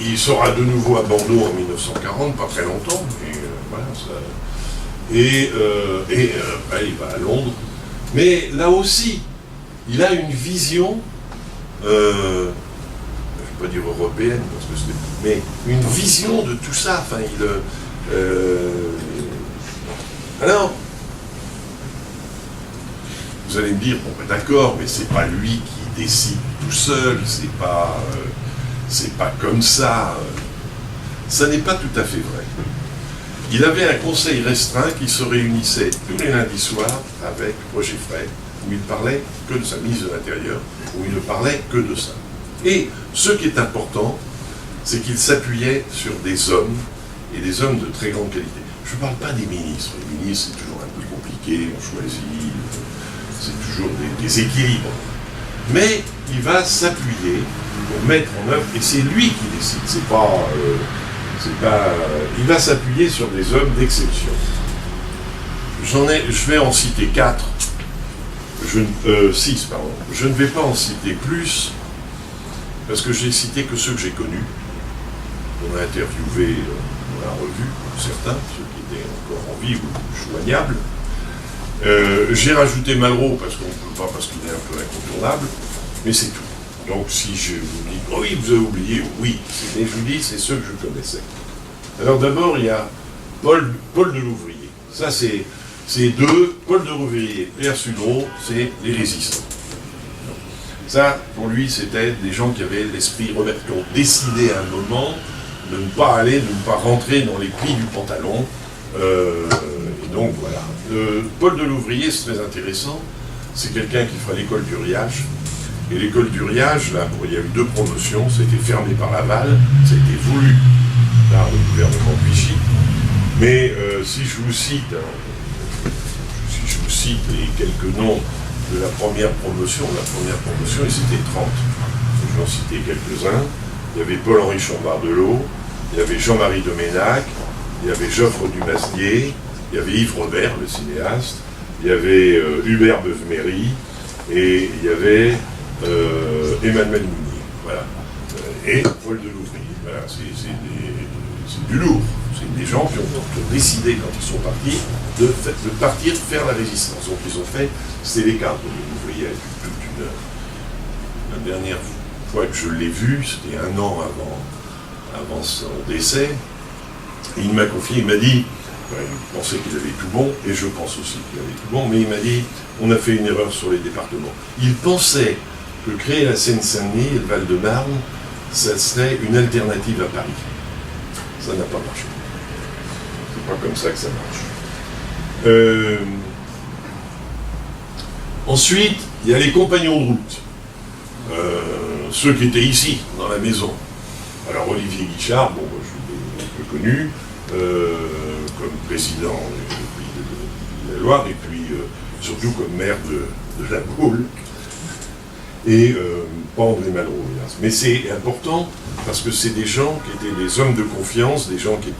Il sera de nouveau à Bordeaux en 1940, pas très longtemps, mais voilà, ça... Et après, il va à Londres. Mais là aussi, il a une vision, je ne vais pas dire européenne, parce que mais une vision de tout ça. Enfin, alors, vous allez me dire, bon, ben, d'accord, mais c'est pas lui qui décide tout seul, c'est pas comme ça. Ça n'est pas tout à fait vrai. Il avait un conseil restreint qui se réunissait tous les lundis soirs avec Roger Frey, où il parlait que de sa ministre de l'Intérieur, où il ne parlait que de ça. Et ce qui est important, c'est qu'il s'appuyait sur des hommes, et des hommes de très grande qualité. Je ne parle pas des ministres. Les ministres, c'est toujours un peu compliqué, on choisit, c'est toujours des équilibres. Mais il va s'appuyer pour mettre en œuvre, et c'est lui qui décide, il va s'appuyer sur des hommes d'exception. Je vais en citer 6, pardon. Je ne vais pas en citer plus, parce que j'ai cité que ceux que j'ai connus. On a interviewé dans la revue, certains, ceux qui étaient encore en vie ou joignables. J'ai rajouté Malraux, parce qu'il est un peu incontournable, mais c'est tout. Donc si je vous dis, oh oui, vous avez oublié, oui, mais je vous dis, c'est ceux que je connaissais. Alors d'abord, il y a Paul de Louvrier. Ça, c'est deux, Paul de Louvrier et Pierre Sudreau, c'est les résistants. Ça, pour lui, c'était des gens qui avaient l'esprit rebelle, qui ont décidé à un moment de ne pas rentrer dans les plis du pantalon. Et donc voilà. Paul de Louvrier, c'est très intéressant. C'est quelqu'un qui fera l'école du Riage. Et l'école du Riage, là, il y a eu 2 promotions, c'était fermé par Laval, ça a été voulu par le gouvernement de Vichy. Mais si je vous cite les quelques noms de la première promotion, et c'était 30. Je vais en citer quelques-uns. Il y avait Paul-Henri Chambardelot, il y avait Jean-Marie Doménac, il y avait Joffre Dumasnier, il y avait Yves Robert, le cinéaste, il y avait Hubert Beuve-Méry, et il y avait Emmanuel Mounier. Voilà. Et Paul Delouvrier. Voilà, c'est du lourd. C'est des gens qui ont décidé, quand ils sont partis, de partir faire la résistance. Donc ils ont fait, c'était les cadres. Vous voyez, la dernière fois que je l'ai vu, c'était 1 an avant son décès, et il m'a confié, il m'a dit, il pensait qu'il avait tout bon, et je pense aussi qu'il avait tout bon, mais il m'a dit, on a fait une erreur sur les départements. Il pensait que créer la Seine-Saint-Denis et le Val-de-Marne, ça serait une alternative à Paris. Ça n'a pas marché. C'est pas comme ça que ça marche. Ensuite, il y a les compagnons de route. Ceux qui étaient ici, dans la maison. Alors Olivier Guichard, bon, je l'ai un peu connu, comme président de la Loire, et puis surtout comme maire de la Baule, et pas André Malraux, hélas. Mais c'est important, parce que c'est des gens qui étaient des hommes de confiance, des gens qui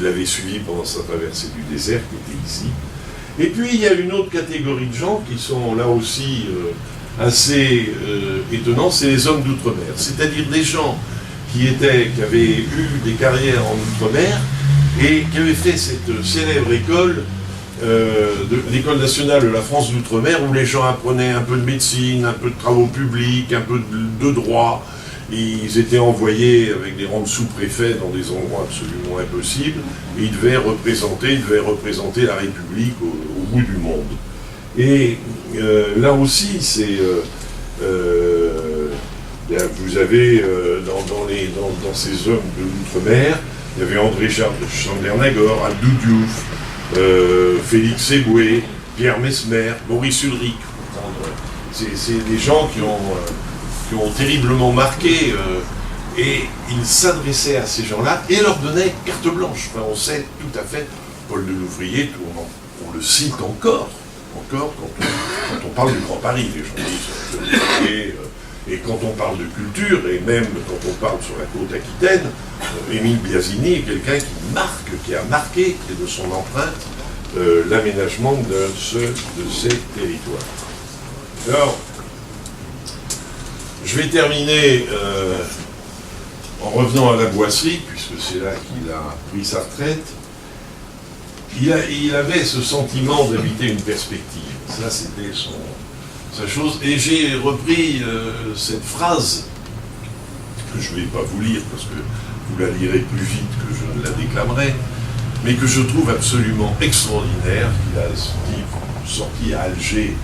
l'avaient suivi pendant sa traversée du désert, qui étaient ici. Et puis il y a une autre catégorie de gens qui sont là aussi assez étonnants, c'est les hommes d'outre-mer. C'est-à-dire des gens qui avaient eu des carrières en outre-mer et qui avaient fait cette célèbre école, l'école nationale de la France d'outre-mer, où les gens apprenaient un peu de médecine, un peu de travaux publics, un peu de droit. Ils étaient envoyés avec des rangs de sous-préfets dans des endroits absolument impossibles, et ils devaient représenter la République au bout du monde. Et là aussi, vous avez dans ces hommes de l'outre-mer, il y avait André Chandler-Nagor, Abdou Diouf, Félix Eboué, Pierre Mesmer, Maurice Ulrich. C'est des gens qui ont terriblement marqué, et ils s'adressaient à ces gens-là et leur donnaient carte blanche. Enfin, on sait tout à fait, Paul Delouvrier, on le cite encore quand on parle du Grand Paris, les gens disent. Et quand on parle de culture, et même quand on parle sur la côte aquitaine, Émile Biasini est quelqu'un qui a marqué, et de son empreinte, l'aménagement de ces territoires. Alors, je vais terminer en revenant à la boisserie, puisque c'est là qu'il a pris sa retraite. Il avait ce sentiment d'habiter une perspective. Ça, c'était sa chose. Et j'ai repris cette phrase, que je ne vais pas vous lire, parce que vous la lirez plus vite que je ne la déclamerai, mais que je trouve absolument extraordinaire, qu'il a sorti à Alger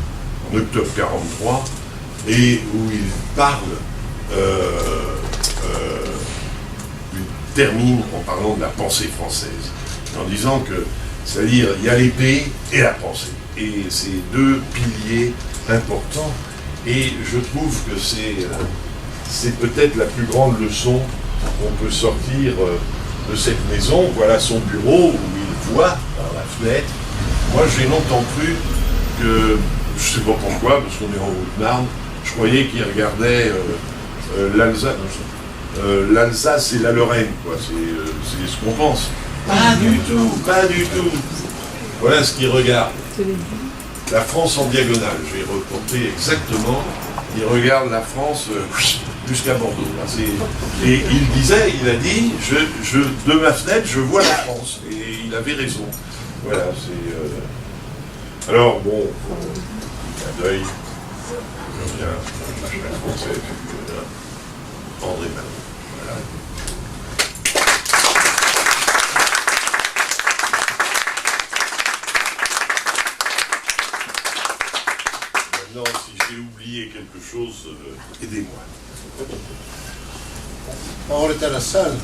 en octobre 1943, et où il parle, il termine en parlant de la pensée française, en disant que, c'est-à-dire, il y a l'épée et la pensée, et c'est 2 piliers importants, et je trouve que c'est peut-être la plus grande leçon qu'on peut sortir de cette maison. Voilà son bureau, où il voit par la fenêtre. Moi, j'ai longtemps cru que, je ne sais pas pourquoi, parce qu'on est en Haute-Marne, je croyais qu'il regardait l'Alsace et la Lorraine, quoi. C'est ce qu'on pense. Pas du tout, pas du tout. Voilà ce qu'il regarde. La France en diagonale, je vais reporter exactement. Il regarde la France jusqu'à Bordeaux. Et il a dit, de ma fenêtre, je vois la France. Et il avait raison. Voilà, c'est... Alors, bon, un deuil. Je reviens à la française. André Malraux. Voilà. Maintenant, si j'ai oublié quelque chose, aidez-moi. La parole est à la salle.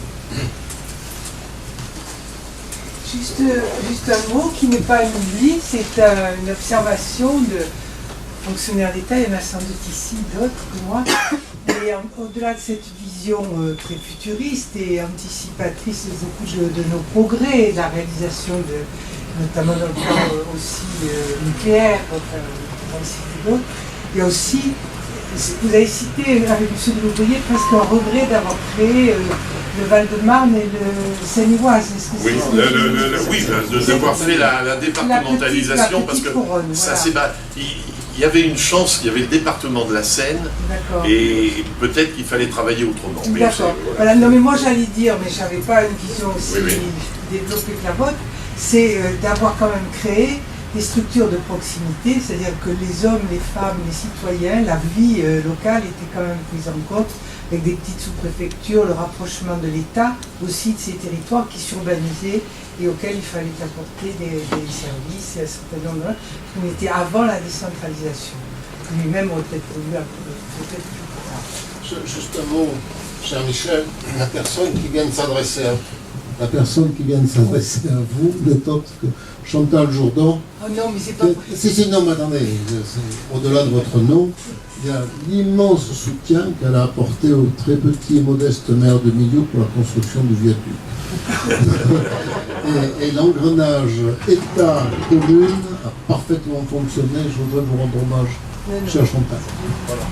Juste un mot qui n'est pas un oubli, c'est une observation de fonctionnaires d'État, il y en a sans doute ici d'autres que moi, mais au-delà de cette vision très futuriste et anticipatrice de beaucoup de nos progrès, de la réalisation notamment dans le plan aussi nucléaire, on va citer d'autres, il y a aussi, vous avez cité avec M. Delouvrier presque un regret d'avoir créé le Val-de-Marne et le Seine-et-Oise. Oui, d'avoir fait la départementalisation, parce que couronne, ça voilà. il y avait une chance, il y avait le département de la Seine, et peut-être qu'il fallait travailler autrement. D'accord. Voilà. Non, mais moi j'allais dire, mais je n'avais pas une vision aussi développée que la vôtre, c'est d'avoir quand même créé des structures de proximité, c'est-à-dire que les hommes, les femmes, les citoyens, la vie locale était quand même prise en compte, avec des petites sous-préfectures, le rapprochement de l'État aussi de ces territoires qui s'urbanisaient et auxquels il fallait apporter des services et un certain nombre de... On était avant la décentralisation. Lui-même aurait peut-être voulu peut-être plus tard. Juste un mot, cher Michel, la personne qui vient de s'adresser à vous n'est autre que Chantal Jourdan. Oh non, mais c'est pas... Non, mais attendez, au-delà de votre nom, il y a l'immense soutien qu'elle a apporté au très petit et modeste maire de Millau pour la construction du viaduc. et l'engrenage État-commune a parfaitement fonctionné. Je voudrais vous rendre hommage, cher Chantal. Voilà.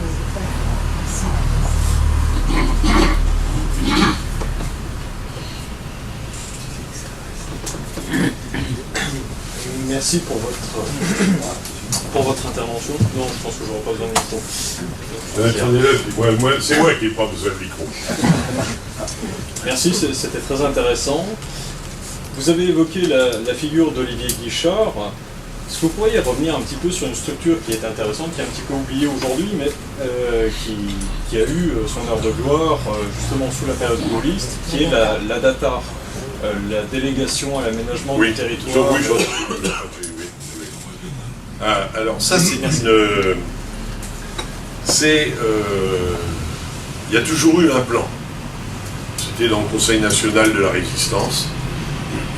Merci pour votre intervention. Non, je pense que j'aurai pas besoin de micro. C'est moi qui n'ai pas besoin de micro. Merci, c'était très intéressant. Vous avez évoqué la figure d'Olivier Guichard. Est-ce que vous pourriez revenir un petit peu sur une structure qui est intéressante, qui est un petit peu oubliée aujourd'hui, mais qui a eu son heure de gloire justement sous la période gaulliste, qui est la DATAR, la délégation à l'aménagement du territoire. Alors ça, il y a toujours eu un plan. C'était dans le Conseil national de la résistance,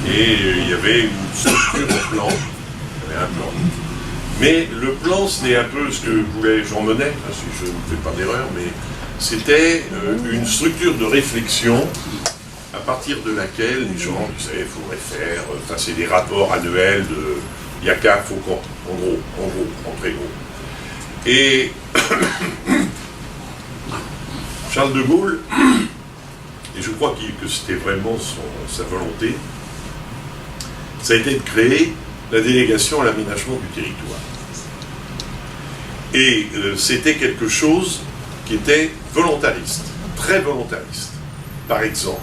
et il y avait une structure de plan. Il y avait un plan. Mais le plan, c'était un peu ce que voulait Jean Monnet, si je ne fais pas d'erreur, mais c'était une structure de réflexion à partir de laquelle les gens disaient qu'il faudrait faire, c'est des rapports annuels de IACA, Faucon, en très gros. Et Charles de Gaulle, et je crois que c'était vraiment sa volonté, ça a été de créer la délégation à l'aménagement du territoire. Et c'était quelque chose qui était volontariste, très volontariste. Par exemple,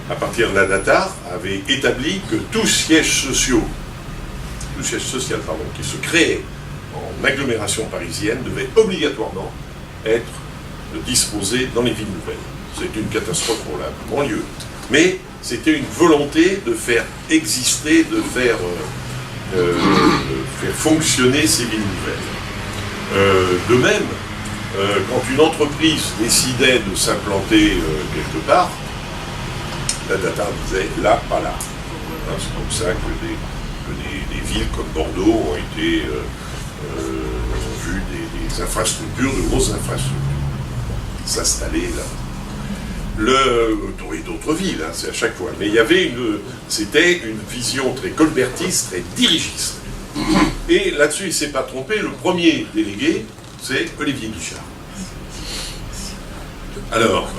à partir de la DATAR, avait établi que tout siège social qui se créait en agglomération parisienne devait obligatoirement être disposé dans les villes nouvelles. C'est une catastrophe pour la banlieue. Mais c'était une volonté de faire exister, de faire fonctionner ces villes nouvelles. De même, quand une entreprise décidait de s'implanter quelque part, la DATAR disait là, pas là. C'est comme ça que des villes comme Bordeaux ont été vues des infrastructures, de grosses infrastructures, s'installer là. Et d'autres villes, c'est à chaque fois. Mais il y avait c'était une vision très colbertiste, très dirigiste. Et là-dessus, il ne s'est pas trompé. Le premier délégué, c'est Olivier Guichard. Alors,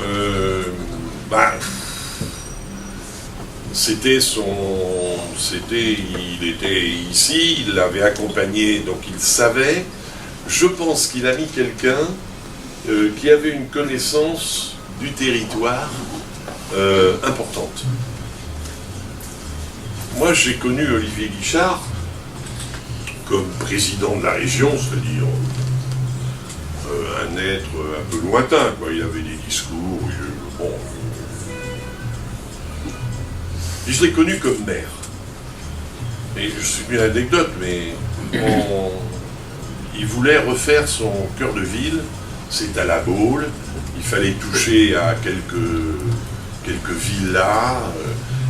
il était ici, il l'avait accompagné, donc il savait. Je pense qu'il a mis quelqu'un qui avait une connaissance du territoire importante. Moi, j'ai connu Olivier Guichard comme président de la région, c'est-à-dire un être un peu lointain, quoi. Il avait des discours, Et je l'ai connu comme maire. Et je suis une anecdote, mais il voulait refaire son cœur de ville, c'est à La Baule, il fallait toucher à quelques villas,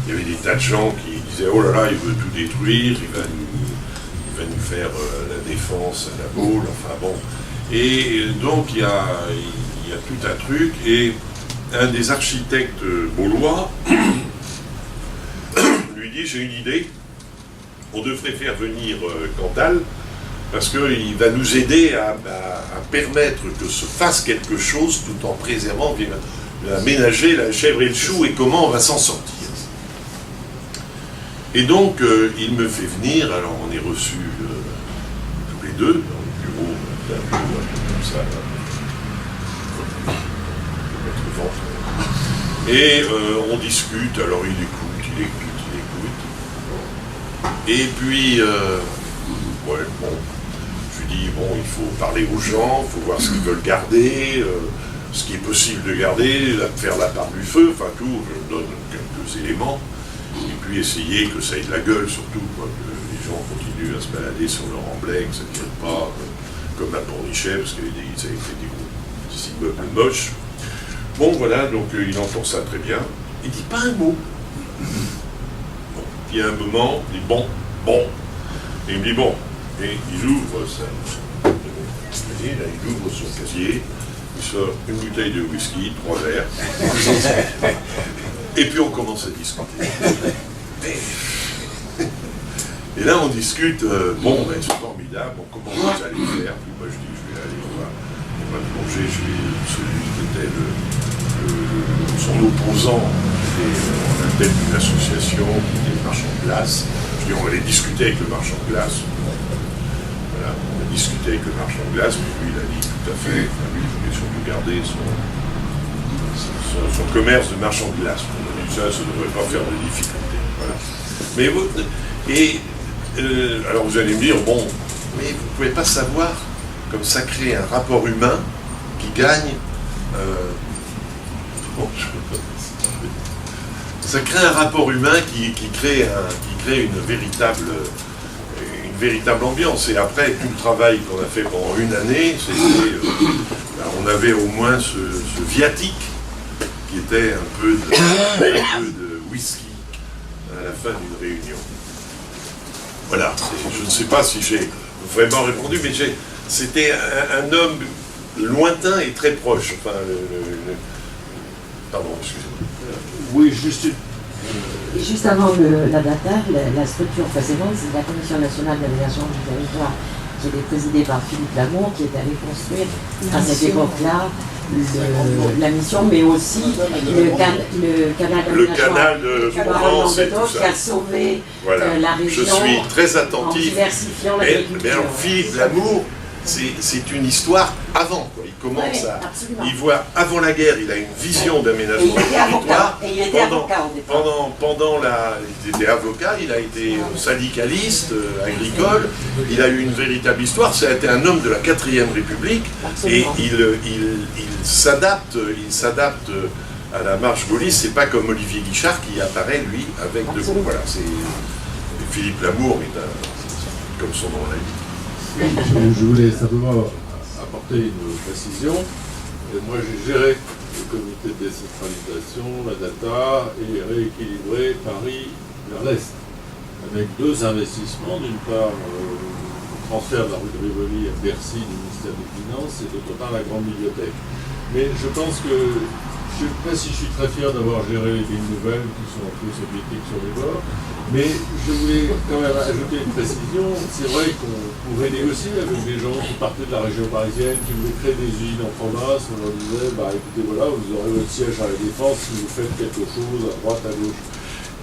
il y avait des tas de gens qui disaient « Oh là là, il veut tout détruire, il va nous faire la défense à La Baule », enfin bon. Et donc il y a tout un truc, et un des architectes baulois lui dit « J'ai une idée, on devrait faire venir Cantal, parce qu'il va nous aider à permettre que se fasse quelque chose tout en préservant. ménager la chèvre et le chou et comment on va s'en sortir. Et donc, il me fait venir, alors on est reçus tous les deux dans le bureau, un bureau comme ça, et on discute, alors il écoute. Et puis, ouais, bon, je lui dis, bon, il faut parler aux gens, il faut voir ce qu'ils veulent garder, ce qui est possible de garder, faire la part du feu, enfin tout, je donne quelques éléments, et puis essayer que ça ait de la gueule surtout, quoi, que les gens continuent à se balader sur leur emblème, que ça ne tienne pas comme à Pornichet, parce qu'il y a des immeubles moches. Bon, voilà, donc il entend ça très bien, il dit pas un mot. Bon, il y a un moment, il dit bon, et il me dit bon, et il ouvre ça. Là, il ouvre son casier, il sort une bouteille de whisky, 3 verres, et puis on commence à discuter. Et là on discute, bon, ben, c'est formidable, bon, comment vous allez faire? Puis moi je dis, je vais aller, on va plonger chez celui qui était son opposant, qui était en la tête d'une association, qui était le marchand de glace. Je dis, on va aller discuter avec le marchand de glace. Voilà, on a discuté avec le marchand de glace, puis lui il a dit tout à fait, enfin, lui il voulait surtout garder son commerce de marchand de glace. On a dit ça ne devrait pas faire de difficultés. Voilà. Mais alors vous allez me dire, bon, mais vous ne pouvez pas savoir comme ça crée un rapport humain qui gagne. Ça crée un rapport humain qui crée une véritable ambiance. Et après, tout le travail qu'on a fait pendant une année, c'était, on avait au moins ce viatique qui était un peu de whisky à la fin d'une réunion. Voilà, je ne sais pas si j'ai vraiment répondu, mais c'était un homme lointain et très proche. Enfin, pardon, excusez-moi. Oui, juste une... Juste avant la data, la structure précédente, c'est la Commission nationale d'aménagement du territoire qui était présidée par Philippe Lamour, qui est allé construire à cette époque-là la mission, mais aussi le canal de Provence et tout qui ça. a sauvé Voilà. la région. Je suis très en attentif. diversifiant Mais l'agriculture. alors, Philippe Lamour, c'est une histoire avant, quoi. Il commence Oui, à... absolument. Il voit, avant la guerre, il a une vision d'aménagement du territoire. Et il était avocat au départ. Il était avocat, il a été syndicaliste, agricole, il a eu une véritable histoire, ça a été un homme de la 4e République, Absolument. et il s'adapte à la marche gaulliste. C'est pas comme Olivier Guichard qui apparaît, lui, avec de... Absolument. Voilà, Philippe Lamour est comme son nom l'indique. Je voulais simplement apporter une précision. Et moi, j'ai géré le comité de décentralisation, la data, et rééquilibré Paris vers l'Est, avec 2 investissements. D'une part, le transfert de la rue de Rivoli à Bercy du ministère des Finances, et d'autre part, la grande bibliothèque. Mais je pense que, je ne sais pas si je suis très fier d'avoir géré les lignes nouvelles qui sont un peu soviétiques sur les bords, mais je voulais quand même ajouter une précision. C'est vrai qu'on pouvait négocier avec des gens qui partaient de la région parisienne, qui voulaient créer des usines en province. On leur disait, bah écoutez, voilà, vous aurez votre siège à la Défense si vous faites quelque chose à droite, à gauche.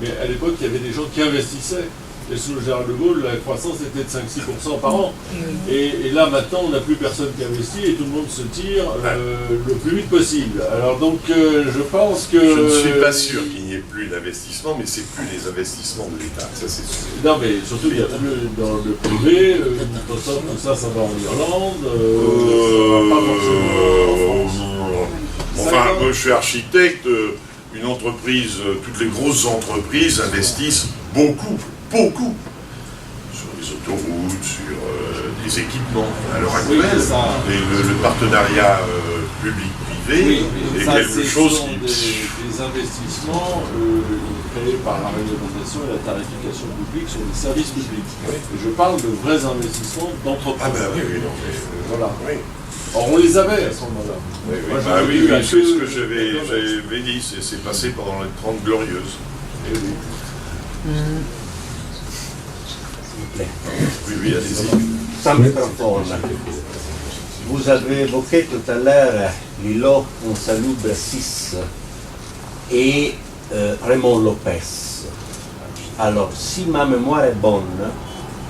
Mais à l'époque, il y avait des gens qui investissaient. Et sous le général de Gaulle, la croissance était de 5-6% par an. Et là, maintenant, on n'a plus personne qui investit et tout le monde se tire le plus vite possible. Alors donc, je pense que... Je ne suis pas sûr qu'il n'y ait plus d'investissement, mais c'est plus les investissements de l'État, ça c'est sûr. Non, mais surtout, il y a plus dans le privé, Microsoft, tout ça, ça va en Irlande, ça va pas forcément en France. Enfin, moi je suis architecte, une entreprise, toutes les grosses entreprises investissent beaucoup sur les autoroutes, sur des équipements à l'heure actuelle. Oui, c'est ça. Et le partenariat public-privé est quelque chose qui... des investissements créés par la réglementation et la tarification publique sur les services publics. Oui. Et je parle de vrais investissements d'entreprise. Ah ben oui, non, mais... Voilà. Oui. Or, on les avait à ce moment-là. Oui, Moi, bah j'en ai oui, vu à c'est ce deux, que j'avais dit, c'est passé pendant les 30 Glorieuses. Et oui. Oui, allez-y. Sempre torna. vous avez évoqué tout à l'heure l'îlot insalubre 6 et Raymond Lopez. Alors, si ma mémoire est bonne,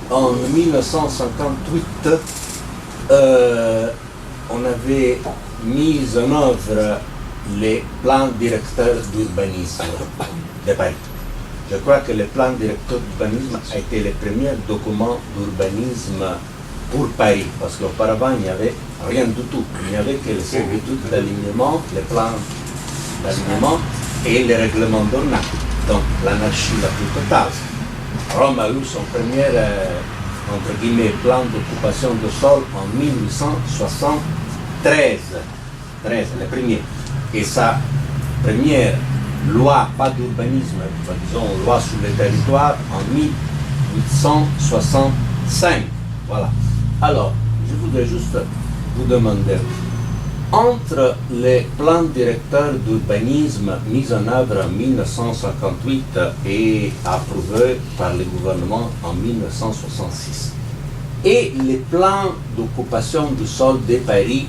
en 1958, on avait mis en œuvre les plans directeurs d'urbanisme de Paris. Je crois que les plans directeurs d'urbanisme a été les premiers documents d'urbanisme pour Paris, parce qu'auparavant il n'y avait rien du tout. Il n'y avait que les servitudes d'alignement, les plans d'alignement et les règlements d'ORNAC. Donc l'anarchie la plus totale. Rome a eu son premier, entre guillemets, plan d'occupation de sol en 1873. 13, le premier. Et sa première loi, pas d'urbanisme, disons loi sur le territoire, en 1865. Voilà. Alors, je voudrais juste vous demander, entre les plans directeurs d'urbanisme mis en œuvre en 1958 et approuvés par le gouvernement en 1966, et les plans d'occupation du sol de Paris,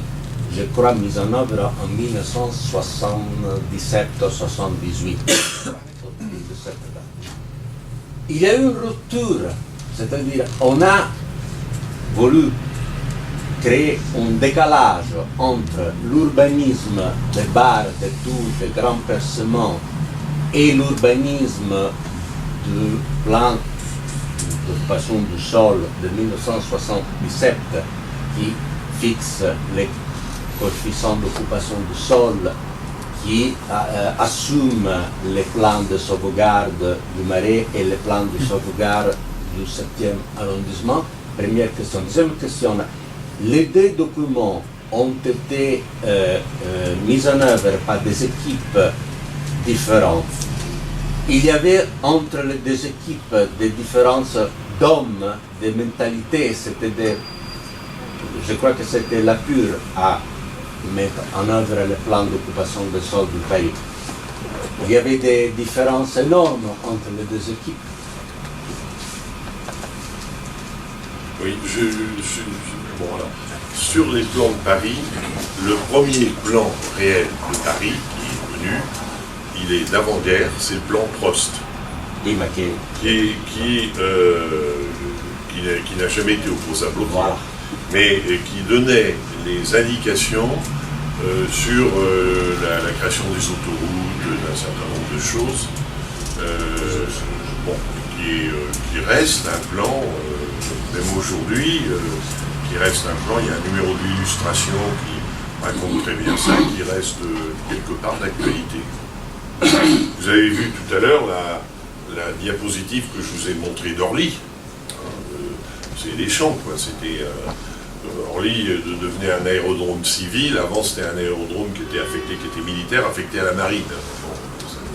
je crois, mis en œuvre en 1977-78. Il y a eu une rupture, c'est-à-dire on a voulu créer un décalage entre l'urbanisme des barres, des tours, des grands percements et l'urbanisme du plan d'occupation du sol de 1977 qui fixe les coefficients d'occupation du sol, qui assume les plans de sauvegarde du Marais et les plans de sauvegarde du 7e arrondissement. Première question. Deuxième question, les deux documents ont été mis en œuvre par des équipes différentes. Il y avait entre les deux équipes des différences d'hommes, de mentalités. Je crois que c'était la pure à mettre en œuvre le plan d'occupation des sols du pays. Il y avait des différences énormes entre les deux équipes. Oui, bon, alors, sur les plans de Paris, le premier plan réel de Paris qui est venu, il est d'avant-guerre, c'est le plan Prost. Qui n'a jamais été opposable au plan, voilà. Mais qui donnait les indications sur la création des autoroutes, d'un certain nombre de choses, bon, qui reste un plan, même aujourd'hui, qui reste un plan. Il y a un numéro d'illustration qui raconte très bien ça, qui reste quelque part d'actualité. Vous avez vu tout à l'heure la diapositive que je vous ai montrée d'Orly. C'est des champs, quoi. C'était Orly devenait un aérodrome civil. Avant, c'était un aérodrome qui était militaire, affecté à la marine. Bon,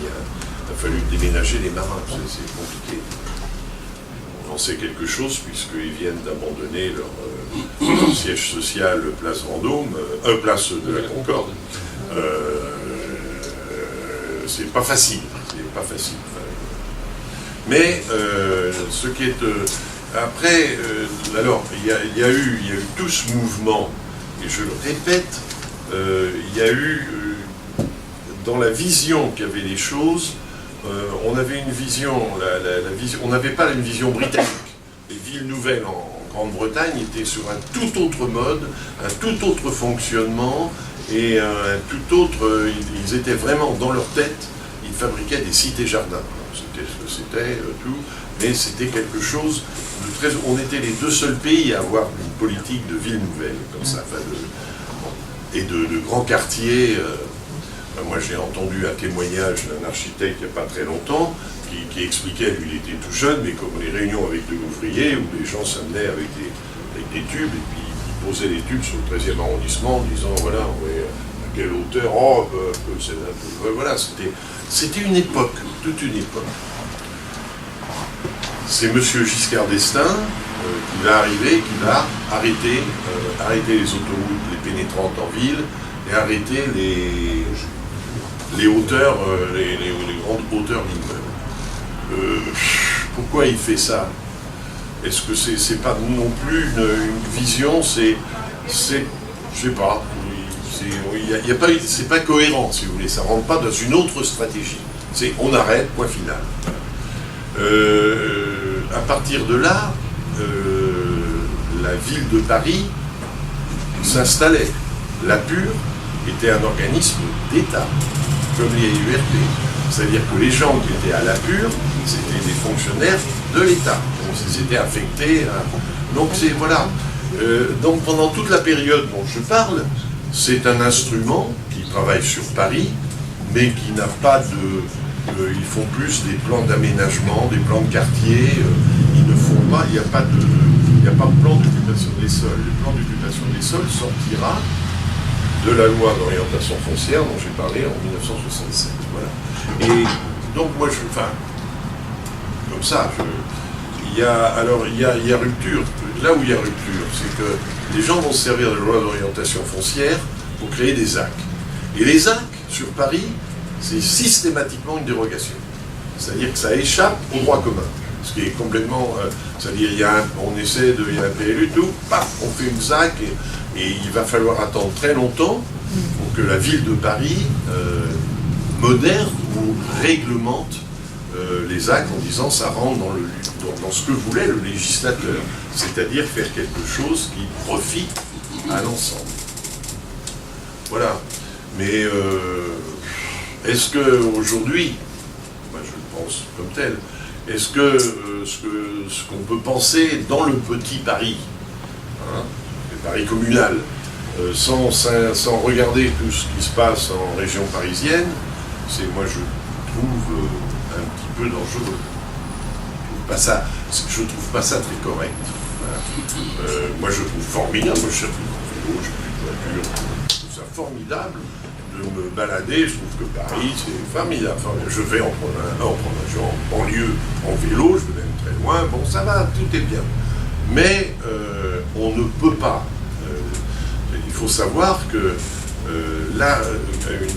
il a fallu déménager les marins. C'est compliqué. On en sait quelque chose puisqu'ils viennent d'abandonner leur siège social place Vendôme, place de la Concorde. C'est pas facile. Mais ce qui est après, alors il y a eu tout ce mouvement, et je le répète, il y a eu dans la vision qu'avaient les choses, on avait une vision, on n'avait pas une vision britannique. Les villes nouvelles en Grande-Bretagne étaient sur un tout autre mode, un tout autre fonctionnement, et un tout autre, ils étaient vraiment dans leur tête, ils fabriquaient des cités-jardins. C'était tout, mais c'était quelque chose de très... On était les deux seuls pays à avoir une politique de ville nouvelle, comme ça, et de grands quartiers. Moi, j'ai entendu un témoignage d'un architecte il n'y a pas très longtemps, qui expliquait, lui, il était tout jeune, mais comme les réunions avec des ouvriers, où les gens s'amenaient avec des tubes, et puis ils posaient les tubes sur le 13e arrondissement, en disant, voilà, à quelle hauteur, voilà, c'était une époque, toute une époque. C'est M. Giscard d'Estaing qui va arriver, qui va arrêter les autoroutes, les pénétrantes en ville, et arrêter les hauteurs, les grandes hauteurs d'immeubles. Pourquoi il fait ça? Est-ce que c'est pas non plus une vision, c'est Je sais pas. C'est pas cohérent, si vous voulez. Ça rentre pas dans une autre stratégie. C'est on arrête, point final. À partir de là, la ville de Paris s'installait. La Pure était un organisme d'État, comme les URP. C'est-à-dire que les gens qui étaient à la Pure, c'était des fonctionnaires de l'État. Donc ils étaient affectés. Donc c'est voilà. Donc pendant toute la période dont je parle, c'est un instrument qui travaille sur Paris, mais qui n'a pas de... ils font plus des plans d'aménagement, des plans de quartier. Ils ne font pas, il n'y a pas de plan d'occupation des sols. Le plan d'occupation des sols sortira de la loi d'orientation foncière dont j'ai parlé en 1967. Voilà. Et donc moi, comme ça, il y a rupture. Là où il y a rupture, c'est que les gens vont se servir de la loi d'orientation foncière pour créer des ZAC. Et les ZAC, sur Paris, c'est systématiquement une dérogation. C'est-à-dire que ça échappe au droit commun. Ce qui est complètement... c'est-à-dire il y a un PLU, tout, paf, on fait une ZAC, et il va falloir attendre très longtemps pour que la ville de Paris modère ou réglemente les ZAC en disant ça rentre dans ce que voulait le législateur, c'est-à-dire faire quelque chose qui profite à l'ensemble. Voilà. Mais est-ce qu'aujourd'hui, moi je le pense comme tel, est-ce que ce qu'on peut penser dans le petit Paris, le Paris communal, sans regarder tout ce qui se passe en région parisienne, moi je trouve un petit peu dangereux. Je trouve pas ça très correct. Voilà. Moi je trouve formidable, moi je suis en vélo, je fais une voiture, je trouve ça formidable de me balader, je trouve que Paris c'est formidable. Je vais en banlieue en vélo, je vais même très loin, bon ça va, tout est bien. Mais on ne peut pas. Il faut savoir que là,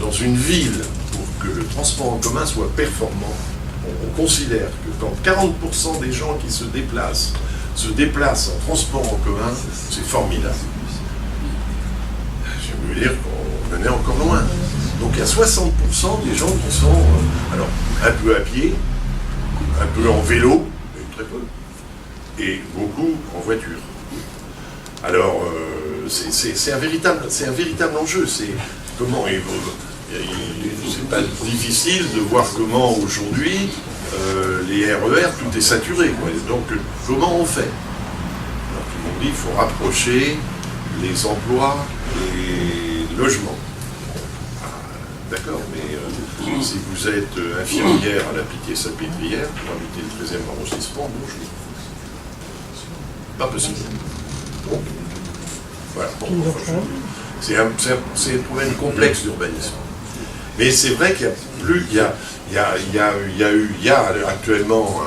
dans une ville, pour que le transport en commun soit performant, on considère que quand 40% des gens qui se déplacent en transport en commun, c'est formidable. Je veux dire qu'on en est encore loin. Donc il y a 60% des gens qui sont alors un peu à pied, un peu en vélo, mais très peu, et beaucoup en voiture. Alors c'est un véritable enjeu. C'est comment c'est pas difficile de voir comment aujourd'hui les RER, tout est saturé, quoi. Donc comment on fait? Alors, tout le monde dit qu'il faut rapprocher les emplois et les logements. D'accord, mais si vous êtes infirmière à la Pitié-Salpêtrière pour habiter le 13e arrondissement, bonjour. Pas possible. Donc, voilà. Bon, c'est un problème complexe d'urbanisme. Mais c'est vrai qu'il y a actuellement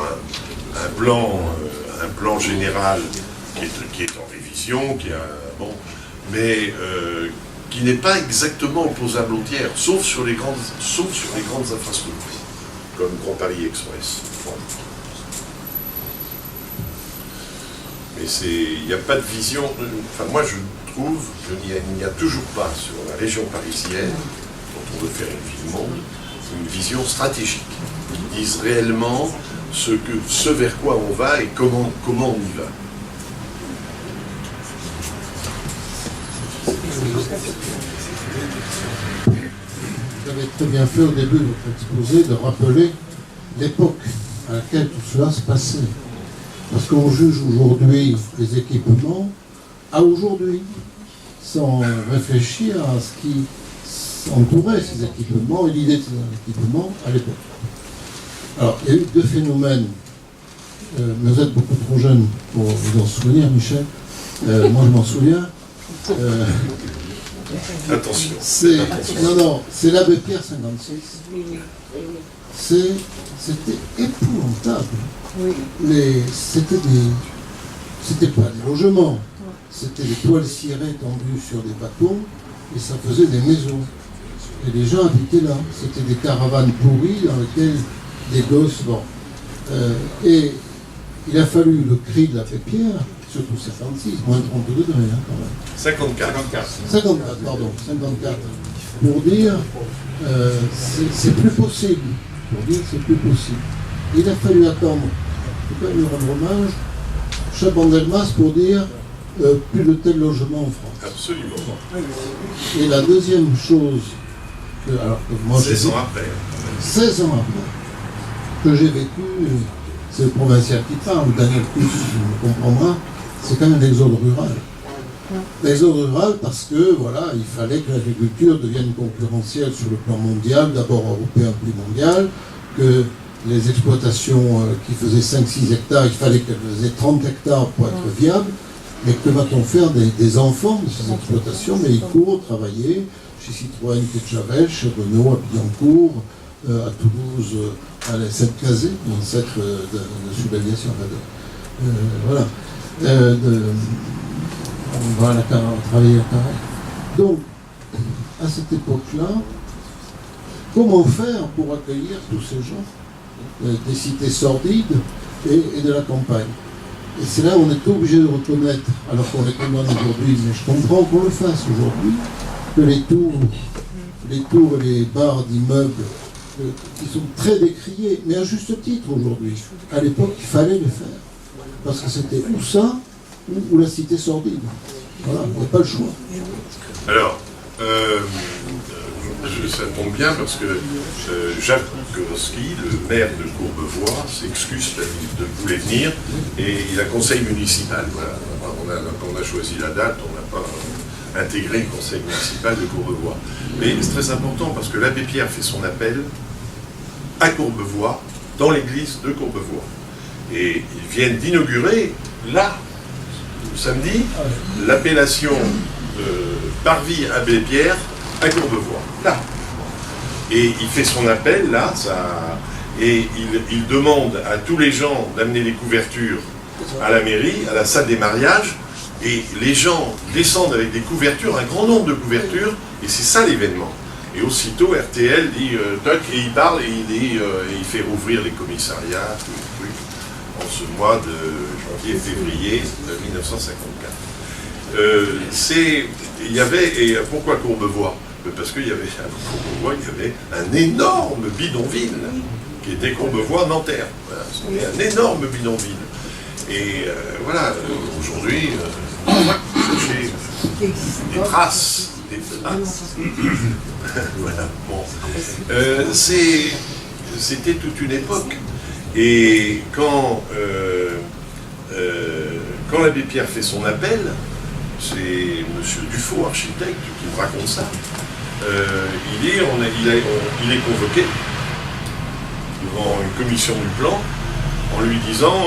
un plan général qui est en révision, mais qui n'est pas exactement opposable au tiers, sauf sur les grandes infrastructures, comme Grand Paris Express. Mais il n'y a pas de vision. Enfin, moi, je trouve qu'il n'y a toujours pas sur la région parisienne, quand on veut faire une ville-monde, une vision stratégique. Ils disent réellement ce vers quoi on va et comment on y va. Vous avez très bien fait au début de votre exposé de rappeler l'époque à laquelle tout cela se passait. Parce qu'on juge aujourd'hui les équipements à aujourd'hui, sans réfléchir à ce qui entourait ces équipements et l'idée de ces équipements à l'époque. Alors, il y a eu deux phénomènes. Mais vous êtes beaucoup trop jeune pour vous en souvenir, Michel. Moi, je m'en souviens. Attention. C'est l'abbé Pierre 56. C'était épouvantable. C'était pas des logements, c'était des toiles cirées tendues sur des bateaux et ça faisait des maisons. Et les gens habitaient là. C'était des caravanes pourries dans lesquelles des gosses. Et il a fallu le cri de l'abbé Pierre surtout 56, moins 30 degrés hein, quand même. 54. 54, pardon, 54. Pour dire, c'est plus possible. Pour dire, c'est plus possible. Il a fallu attendre, je peux lui rendre hommage, Chaban-Delmas pour dire plus de tels logements en France. Absolument. Et la deuxième chose, alors que moi 16 ans après. 16 ans après, que j'ai vécu, c'est le provincial qui parle, Daniel Cousse me comprendra, c'est quand même l'exode rural. L'exode rural parce que, voilà, il fallait que l'agriculture devienne concurrentielle sur le plan mondial, d'abord européen puis mondial, que les exploitations qui faisaient 5-6 hectares, il fallait qu'elles faisaient 30 hectares pour être viables, mais que va-t-on faire des enfants de ces exploitations? Mais ils courent travailler chez Citroën, Ketchavel, chez Renault, à Billancourt, à Toulouse, à la Sainte-Cazée, l'ancêtre de Sud Aviation. Voilà. On va travailler à Carré. Donc, à cette époque-là, comment faire pour accueillir tous ces gens des cités sordides et de la campagne? Et c'est là où on est obligé de reconnaître, alors qu'on les condamne aujourd'hui, mais je comprends qu'on le fasse aujourd'hui, que les tours et les bars d'immeubles qui sont très décriés, mais à juste titre aujourd'hui. À l'époque, il fallait les faire. Parce que c'était ou ça, ou la cité sordide. Voilà, il n'y a pas le choix. Alors, ça tombe bien parce que Jacques Gorski, le maire de Courbevoie, s'excuse de voulait venir et il a conseil municipal. Voilà. Quand on a choisi la date, on n'a pas intégré le conseil municipal de Courbevoie. Mais c'est très important parce que l'abbé Pierre fait son appel à Courbevoie, dans l'église de Courbevoie. Et ils viennent d'inaugurer, là, samedi, l'appellation Parvis Abbé Pierre à Courbevoie, là. Et il fait son appel, là, et il demande à tous les gens d'amener les couvertures à la mairie, à la salle des mariages, et les gens descendent avec des couvertures, un grand nombre de couvertures, et c'est ça l'événement. Et aussitôt, RTL dit toc, et il parle, et il fait rouvrir les commissariats, tous les trucs, en ce mois de janvier-février de 1954. Il y avait, et pourquoi Courbevoie? Parce qu'il y avait à Courbevoie, il y avait un énorme bidonville, qui était Courbevoie-Nanterre. Voilà, c'était un énorme bidonville. Et voilà, aujourd'hui, cherchez des traces. Voilà, bon. C'était toute une époque. Et quand l'abbé Pierre fait son appel, c'est M. Dufaux, architecte, qui me raconte ça. Il est convoqué devant une commission du plan en lui disant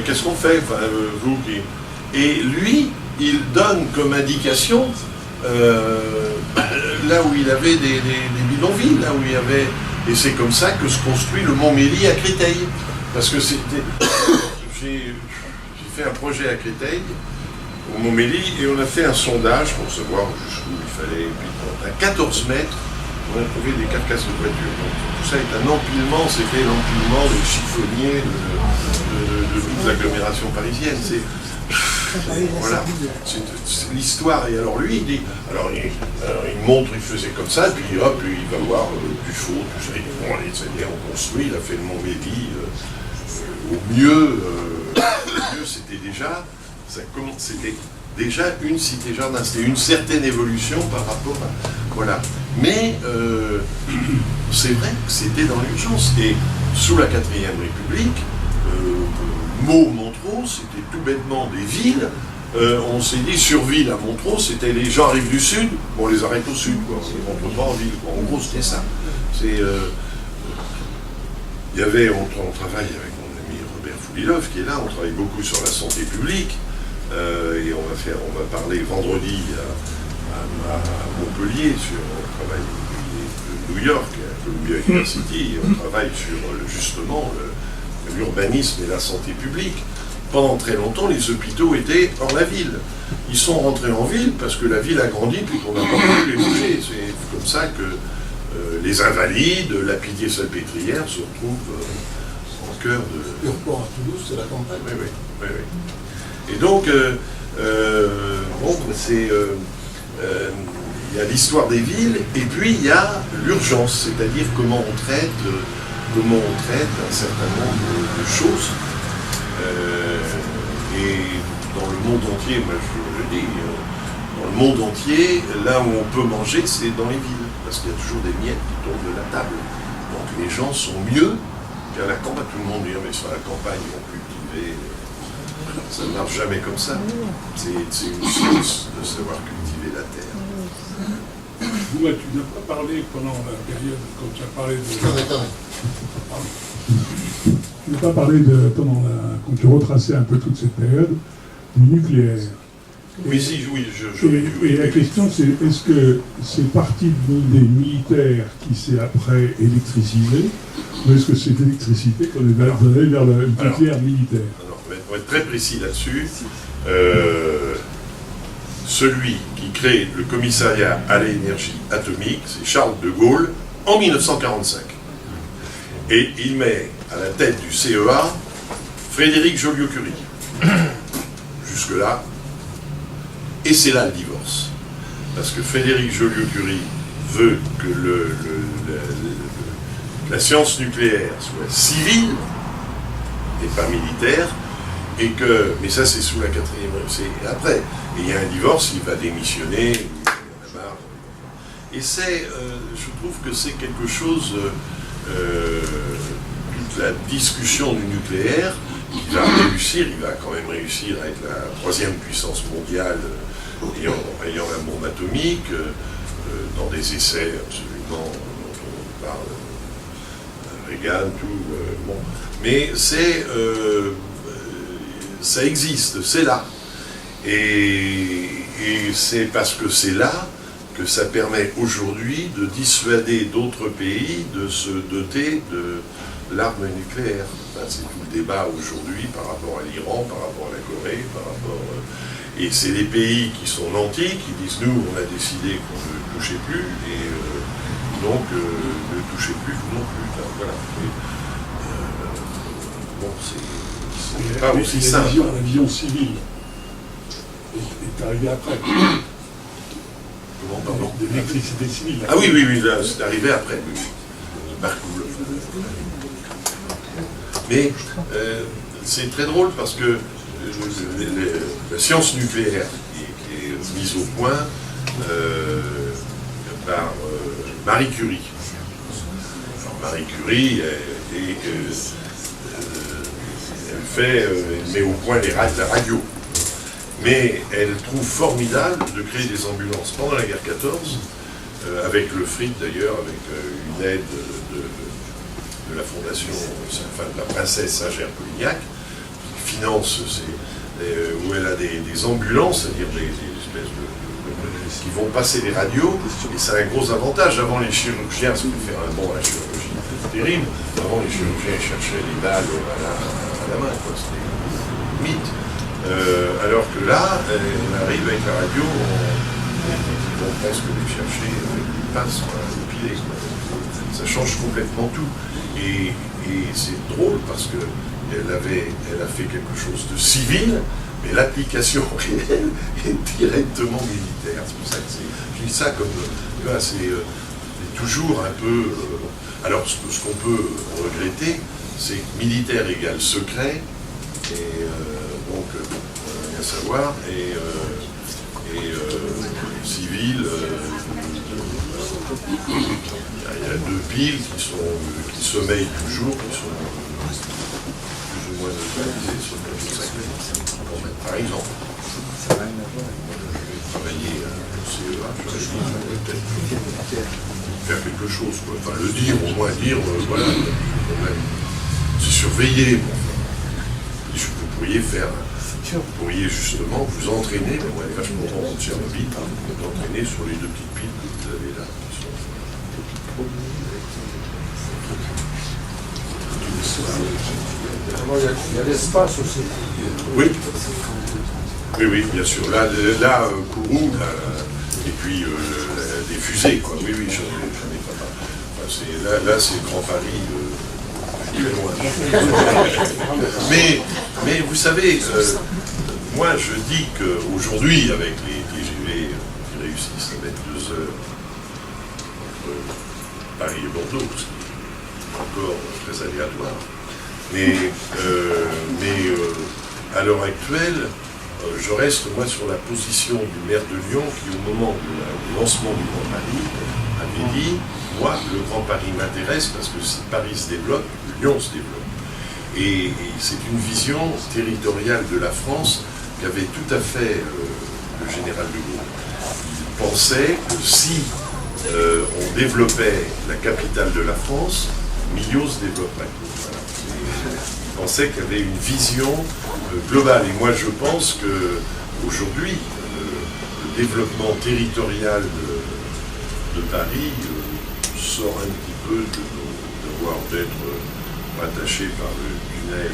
qu'est-ce qu'on fait, enfin, vous qui... Et lui, il donne comme indication là où il avait des bidonvilles, là où il y avait... Et c'est comme ça que se construit le Montmélie à Créteil. Parce que c'était... J'ai fait un projet à Créteil, au Montmélie, et on a fait un sondage pour savoir jusqu'où il fallait. Et puis, à 14 mètres, on a trouvé des carcasses de voitures. Donc, tout ça est un empilement, c'était l'empilement des chiffonniers de toute l'agglomération parisienne. Voilà, c'est l'histoire. Et alors lui, il dit, il montre, il faisait comme ça, puis hop, il va voir Dufaux, tout ça. Bon, allez, ça y est, on construit, il a fait le Montmélie. Au mieux, c'était déjà une cité-jardin, c'était une certaine évolution par rapport à... Voilà. Mais c'est vrai que c'était dans l'urgence. Et sous la 4e République, Meaux, Montrose, c'était tout bêtement des villes. On s'est dit, sur ville à Montrose, c'était les gens arrivent du sud, on les arrête au sud, quoi. On ne rentre pas en ville, quoi. En gros, c'était ça. Il y avait, on travaille avec mon ami Robert Foulilov, qui est là, on travaille beaucoup sur la santé publique, et on va parler vendredi à Montpellier, on travaille de New York, à Columbia University, et on travaille sur justement l'urbanisme et la santé publique. Pendant très longtemps, les hôpitaux étaient hors la ville. Ils sont rentrés en ville parce que la ville a grandi puis qu'on n'a pas pu les bouger. C'est comme ça que les Invalides, la Pitié-Salpêtrière se retrouvent en cœur de... Urpont à Toulouse, c'est la campagne. Oui. Et donc, c'est... il y a l'histoire des villes, et puis il y a l'urgence, c'est-à-dire comment on traite un certain nombre de choses. Et dans le monde entier, moi je le dis, dans le monde entier, là où on peut manger, c'est dans les villes, parce qu'il y a toujours des miettes qui tombent de la table. Donc les gens sont mieux qu'à la campagne. Tout le monde dit, mais sur la campagne, ils vont cultiver. Ça ne marche jamais comme ça. C'est une science de savoir cultiver la terre. Vous, tu n'as pas parlé pendant la période, quand tu as parlé de... Tu n'as pas parlé quand tu retraçais un peu toute cette période, du nucléaire. Oui, Et la question, c'est est-ce que c'est parti d'une idée militaire qui s'est après électricisée, ou est-ce que c'est l'électricité qu'on est allé vers le nucléaire militaire? Alors, on va être très précis là-dessus. Celui qui crée le commissariat à l'énergie atomique, c'est Charles de Gaulle, en 1945. Et il met à la tête du CEA Frédéric Joliot-Curie. Jusque-là. Et c'est là le divorce. Parce que Frédéric Joliot-Curie veut que la science nucléaire soit civile et pas militaire, et que, mais ça c'est sous la 4e, c'est après. Et il y a un divorce, il va démissionner, il en a marre. Et c'est, je trouve que c'est quelque chose, toute la discussion du nucléaire, il va réussir, il va quand même réussir à être la 3e puissance mondiale ayant la bombe atomique, dans des essais absolument dont on parle, Reagan, tout, bon. Mais c'est, ça existe, c'est là. Et c'est parce que c'est là que ça permet aujourd'hui de dissuader d'autres pays de se doter de l'arme nucléaire. Enfin, c'est tout le débat aujourd'hui par rapport à l'Iran, par rapport à la Corée, par rapport... et c'est les pays qui sont nantis qui disent « nous, on a décidé qu'on ne touchait plus, et donc ne touchez plus, vous non plus ». Voilà. Bon, c'est pas aussi simple. La vision civile est arrivée après. Comment, pardon ? De l'électricité civile. Ah oui, là, c'est arrivé après. Oui. Marcoule. Mais c'est très drôle parce que la science nucléaire qui est mise au point par Marie Curie. Alors, Marie Curie, elle met au point la radio. Mais elle trouve formidable de créer des ambulances pendant la guerre 14, avec le fric d'ailleurs, avec une aide de la fondation, enfin de la princesse Saint-Ger-Polignac, qui finance, où elle a des ambulances, c'est-à-dire des espèces qui vont passer les radios, et c'est un gros avantage. Avant les chirurgiens, ça peut faire un bond à la chirurgie terrible, avant les chirurgiens cherchaient les balles à la main, quoi, c'était un mythe. Alors que là, elle arrive avec la radio, ils vont presque les chercher avec une pince, une pilée. Ça change complètement tout. Et c'est drôle parce qu'elle a fait quelque chose de civil, mais l'application réelle est directement militaire. C'est pour ça que je dis ça comme... c'est toujours un peu... alors, ce qu'on peut regretter, c'est que militaire égale secret, et donc, rien à savoir, et civil, il y a 2 piles qui sommeillent toujours, qui sont plus ou moins neutralisées sur le sacré. Par exemple, je vais travailler au CEA, je vais peut-être faire quelque chose, quoi. Enfin le dire, au moins dire, voilà, c'est surveiller. Vous pourriez justement vous entraîner, mais on est vachement bon en Tchernobyl, vous entraîner sur les 2 petites piles que vous avez là. Il y a l'espace aussi. Oui, bien sûr. Là Kourou, et puis des fusées, quoi. Oui, j'en ai pas mal. Enfin, là, c'est le Grand Paris. Très loin. Mais vous savez, moi, je dis qu'aujourd'hui, avec les TGV qui réussissent à mettre 2 heures entre Paris et Bordeaux, ce qui est encore très aléatoire, mais à l'heure actuelle, je reste, moi, sur la position du maire de Lyon qui, au moment du lancement du Grand Paris, avait dit « Moi, le Grand Paris m'intéresse parce que si Paris se développe, Lyon se développe. » Et c'est une vision territoriale de la France qu'avait tout à fait le général de Gaulle. Il pensait que si on développait la capitale de la France, Millau se développerait. Voilà. Il pensait qu'il y avait une vision globale. Et moi, je pense qu'aujourd'hui, le développement territorial de Paris sort un petit peu de nos devoirs d'être rattaché par le tunnel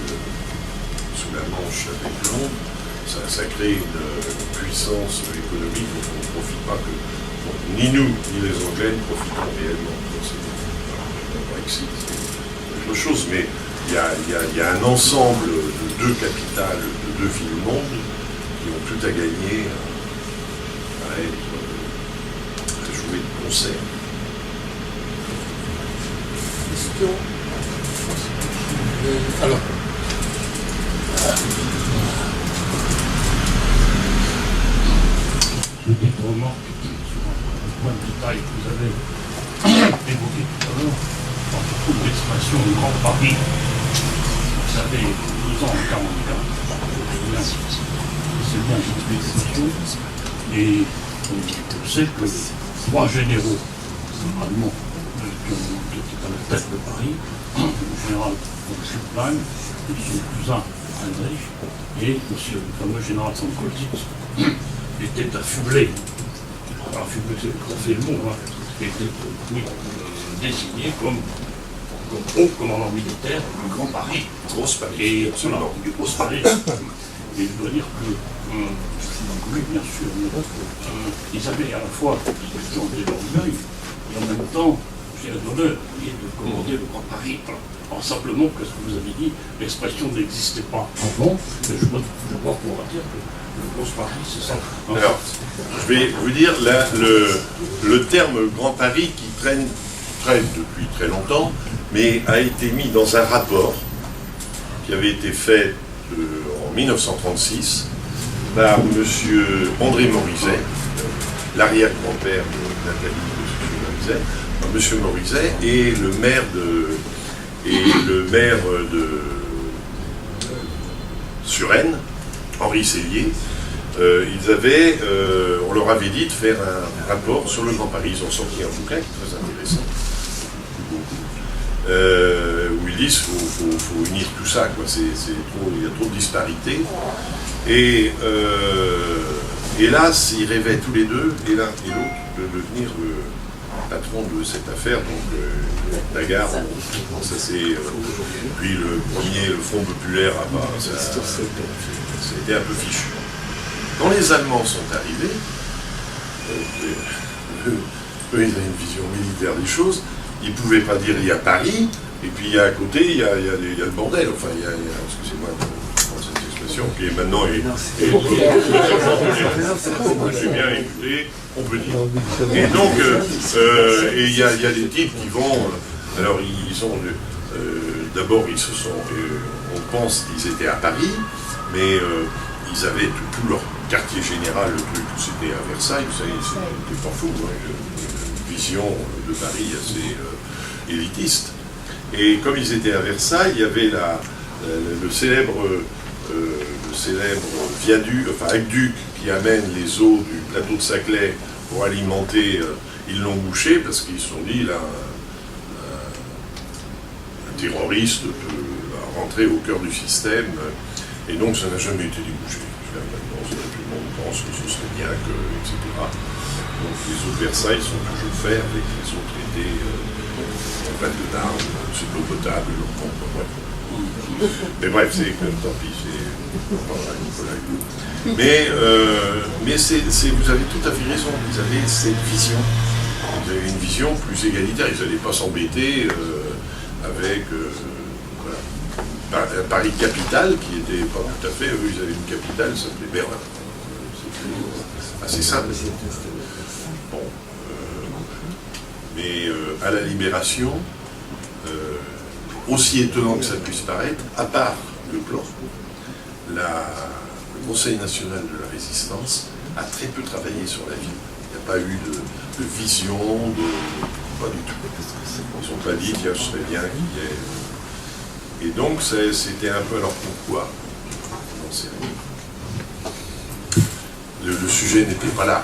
sous la Manche avec Londres. Ça crée une puissance économique dont on ne profite pas, ni nous, ni les Anglais ne profitons réellement. C'est le Brexit, c'est autre chose, mais il y a un ensemble de 2 capitales, de 2 villes-mondes qui ont tout à gagner à jouer de concert. Question. Alors, une petite remarque sur un point de détail que vous avez évoqué tout à l'heure, à propos de l'expression « Grand Paris ». Vous savez, 2 ans en 1944, c'est bien cette expression, et je sais que 3 généraux allemands qui étaient à la tête de Paris, le général von Schuppan, son cousin Heinrich, et le fameux général von Clausewitz, était affublé, c'est le mot, était désigné comme haut commandant militaire du Grand Paris. Grosse Paris. Et absolument, du Grosse Paris. Et je dois dire que, oui, bien sûr, ils avaient à la fois ce genre d'orgueil, et en même temps, j'ai l'honneur de commander le Grand Paris. Alors simplement, parce que vous avez dit, l'expression n'existait pas avant, mais je crois qu'on va dire que le Grosse Paris, c'est ça. Alors, je vais vous dire, là, le terme Grand Paris qui traîne depuis très longtemps, mais a été mis dans un rapport qui avait été fait en 1936 par M. André Morizet, l'arrière-grand-père de Nathalie de M. Morizet, et le maire de Suresnes, Henri Sellier. On leur avait dit de faire un rapport sur le Grand Paris. Ils ont sorti un bouquin qui est très intéressant, où ils disent qu'il faut unir tout ça, quoi. Il y a trop de disparités. Et hélas, ils rêvaient tous les deux, et l'un et l'autre, de devenir le patron de cette affaire. Donc Lagarde, ça c'est. Puis le Front populaire, ça a été un peu fichu. Quand les Allemands sont arrivés, eux, ils avaient une vision militaire des choses. Ils ne pouvaient pas dire il y a Paris, et puis à côté, il y a le bordel. Enfin, excusez-moi pour cette expression, qui est maintenant. J'ai bien écouté, on peut dire. Et donc, il y a des types qui vont. Alors, ils ont. D'abord, ils se sont. On pense qu'ils étaient à Paris, mais ils avaient tout leur quartier général, le truc, c'était à Versailles, vous savez, c'était pas fou, hein, une vision de Paris assez élitiste. Et comme ils étaient à Versailles, il y avait le célèbre viaduc, enfin aqueduc qui amène les eaux du plateau de Saclay pour alimenter, ils l'ont bouché parce qu'ils se sont dit, là, un terroriste peut rentrer au cœur du système, et donc ça n'a jamais été débouché. Maintenant, tout le monde pense que ce serait bien que, etc. Donc les eaux de Versailles sont toujours faites avec les eaux traitées en pâte de d'armes, c'est l'eau potable, leur pompe, bref. Mais bref, c'est comme tant pis, mais vous avez tout à fait raison, ils avaient cette vision. Ils avaient une vision plus égalitaire, ils n'allaient pas s'embêter avec. Voilà. Paris capitale, qui n'était pas tout à fait, eux ils avaient une capitale, ça s'appelait Berlin. C'était assez simple. Bon, mais à la Libération, aussi étonnant que ça puisse paraître, à part le plan, le Conseil national de la résistance a très peu travaillé sur la ville. Il n'y a pas eu de vision, pas du tout. Ils n'ont pas dit, tiens, ce serait bien qu'il y ait... Et donc, c'était un peu alors pourquoi non, c'est rien. Le sujet n'était pas là.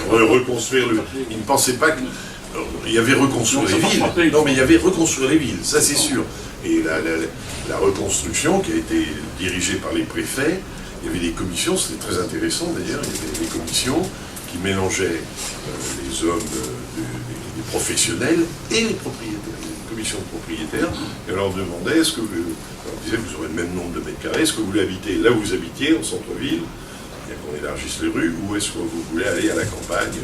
Reconstruire le... Ils ne pensaient pas que... Il y avait reconstruire les villes. Non, mais il y avait reconstruire les villes, ça c'est sûr. Et la reconstruction qui a été dirigée par les préfets, il y avait des commissions, c'était très intéressant d'ailleurs, il y avait des commissions qui mélangeaient les hommes, des professionnels et les propriétaires, une commission de propriétaires, et on leur demandait, est-ce que on disait, vous aurez le même nombre de mètres carrés, est-ce que vous voulez habiter là où vous habitiez, en centre-ville, bien qu'on élargisse les rues, ou est-ce que vous voulez aller à la campagne?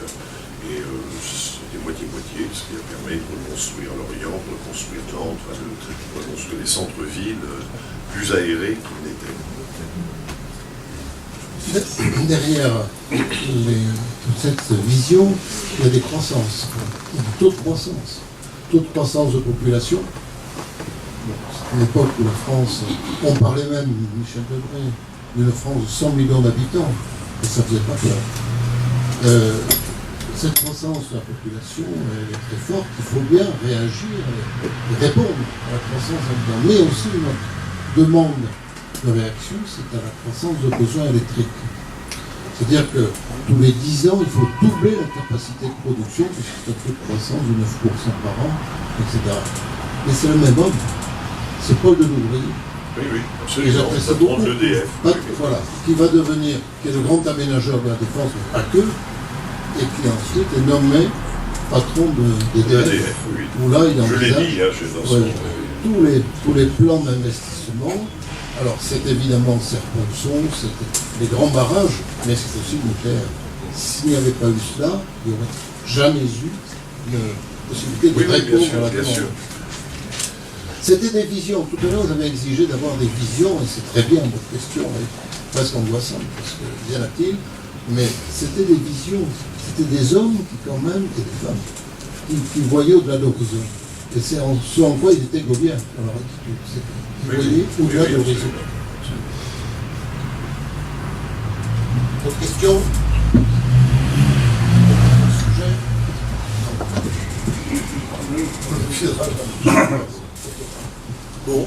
Et c'était moitié-moitié, ce qui a permis de reconstruire l'Orient, de reconstruire Nantes, de reconstruire les centres-villes plus aérés qu'ils n'étaient. Derrière toute cette vision, il y a des croissances, des taux de croissance. Taux de croissance de population. C'est une époque où la France, on parlait même, Michel Debré, d'une France de 100 millions d'habitants, et ça ne faisait pas peur. Cette croissance de la population est très forte, il faut bien réagir et répondre à la croissance d'habitants. Mais aussi notre demande de réaction, c'est à la croissance de besoins électriques. C'est-à-dire que tous les 10 ans, il faut doubler la capacité de production, puisque c'est un taux de croissance de 9% par an, etc. Mais c'est le même homme, c'est Paul Delouvrier. Oui, absolument, patron de l'EDF. Voilà, qui va devenir, qui est le grand aménageur de la défense, mais pas que, et qui ensuite est nommé patron d'EDF. Oui. Où là, il je l'ai dit, hein, tous les plans d'investissement. Alors, c'est évidemment Serre-Ponçon, c'était les grands barrages, mais c'est aussi le nucléaire. S'il n'y avait pas eu cela, il n'y aurait jamais eu la possibilité de répondre à la demande. C'était des visions. Tout à l'heure, vous avez exigé d'avoir des visions, et c'est très bien, votre question est presque angoissante, parce que bien a-t-il, mais c'était des visions, c'était des hommes qui, quand même, et des femmes, qui voyaient au-delà de l'horizon. Et c'est ce en quoi ils étaient gauliens dans leur attitude. Ils voyaient au-delà de l'horizon. D'autres questions? Sujet? Bon.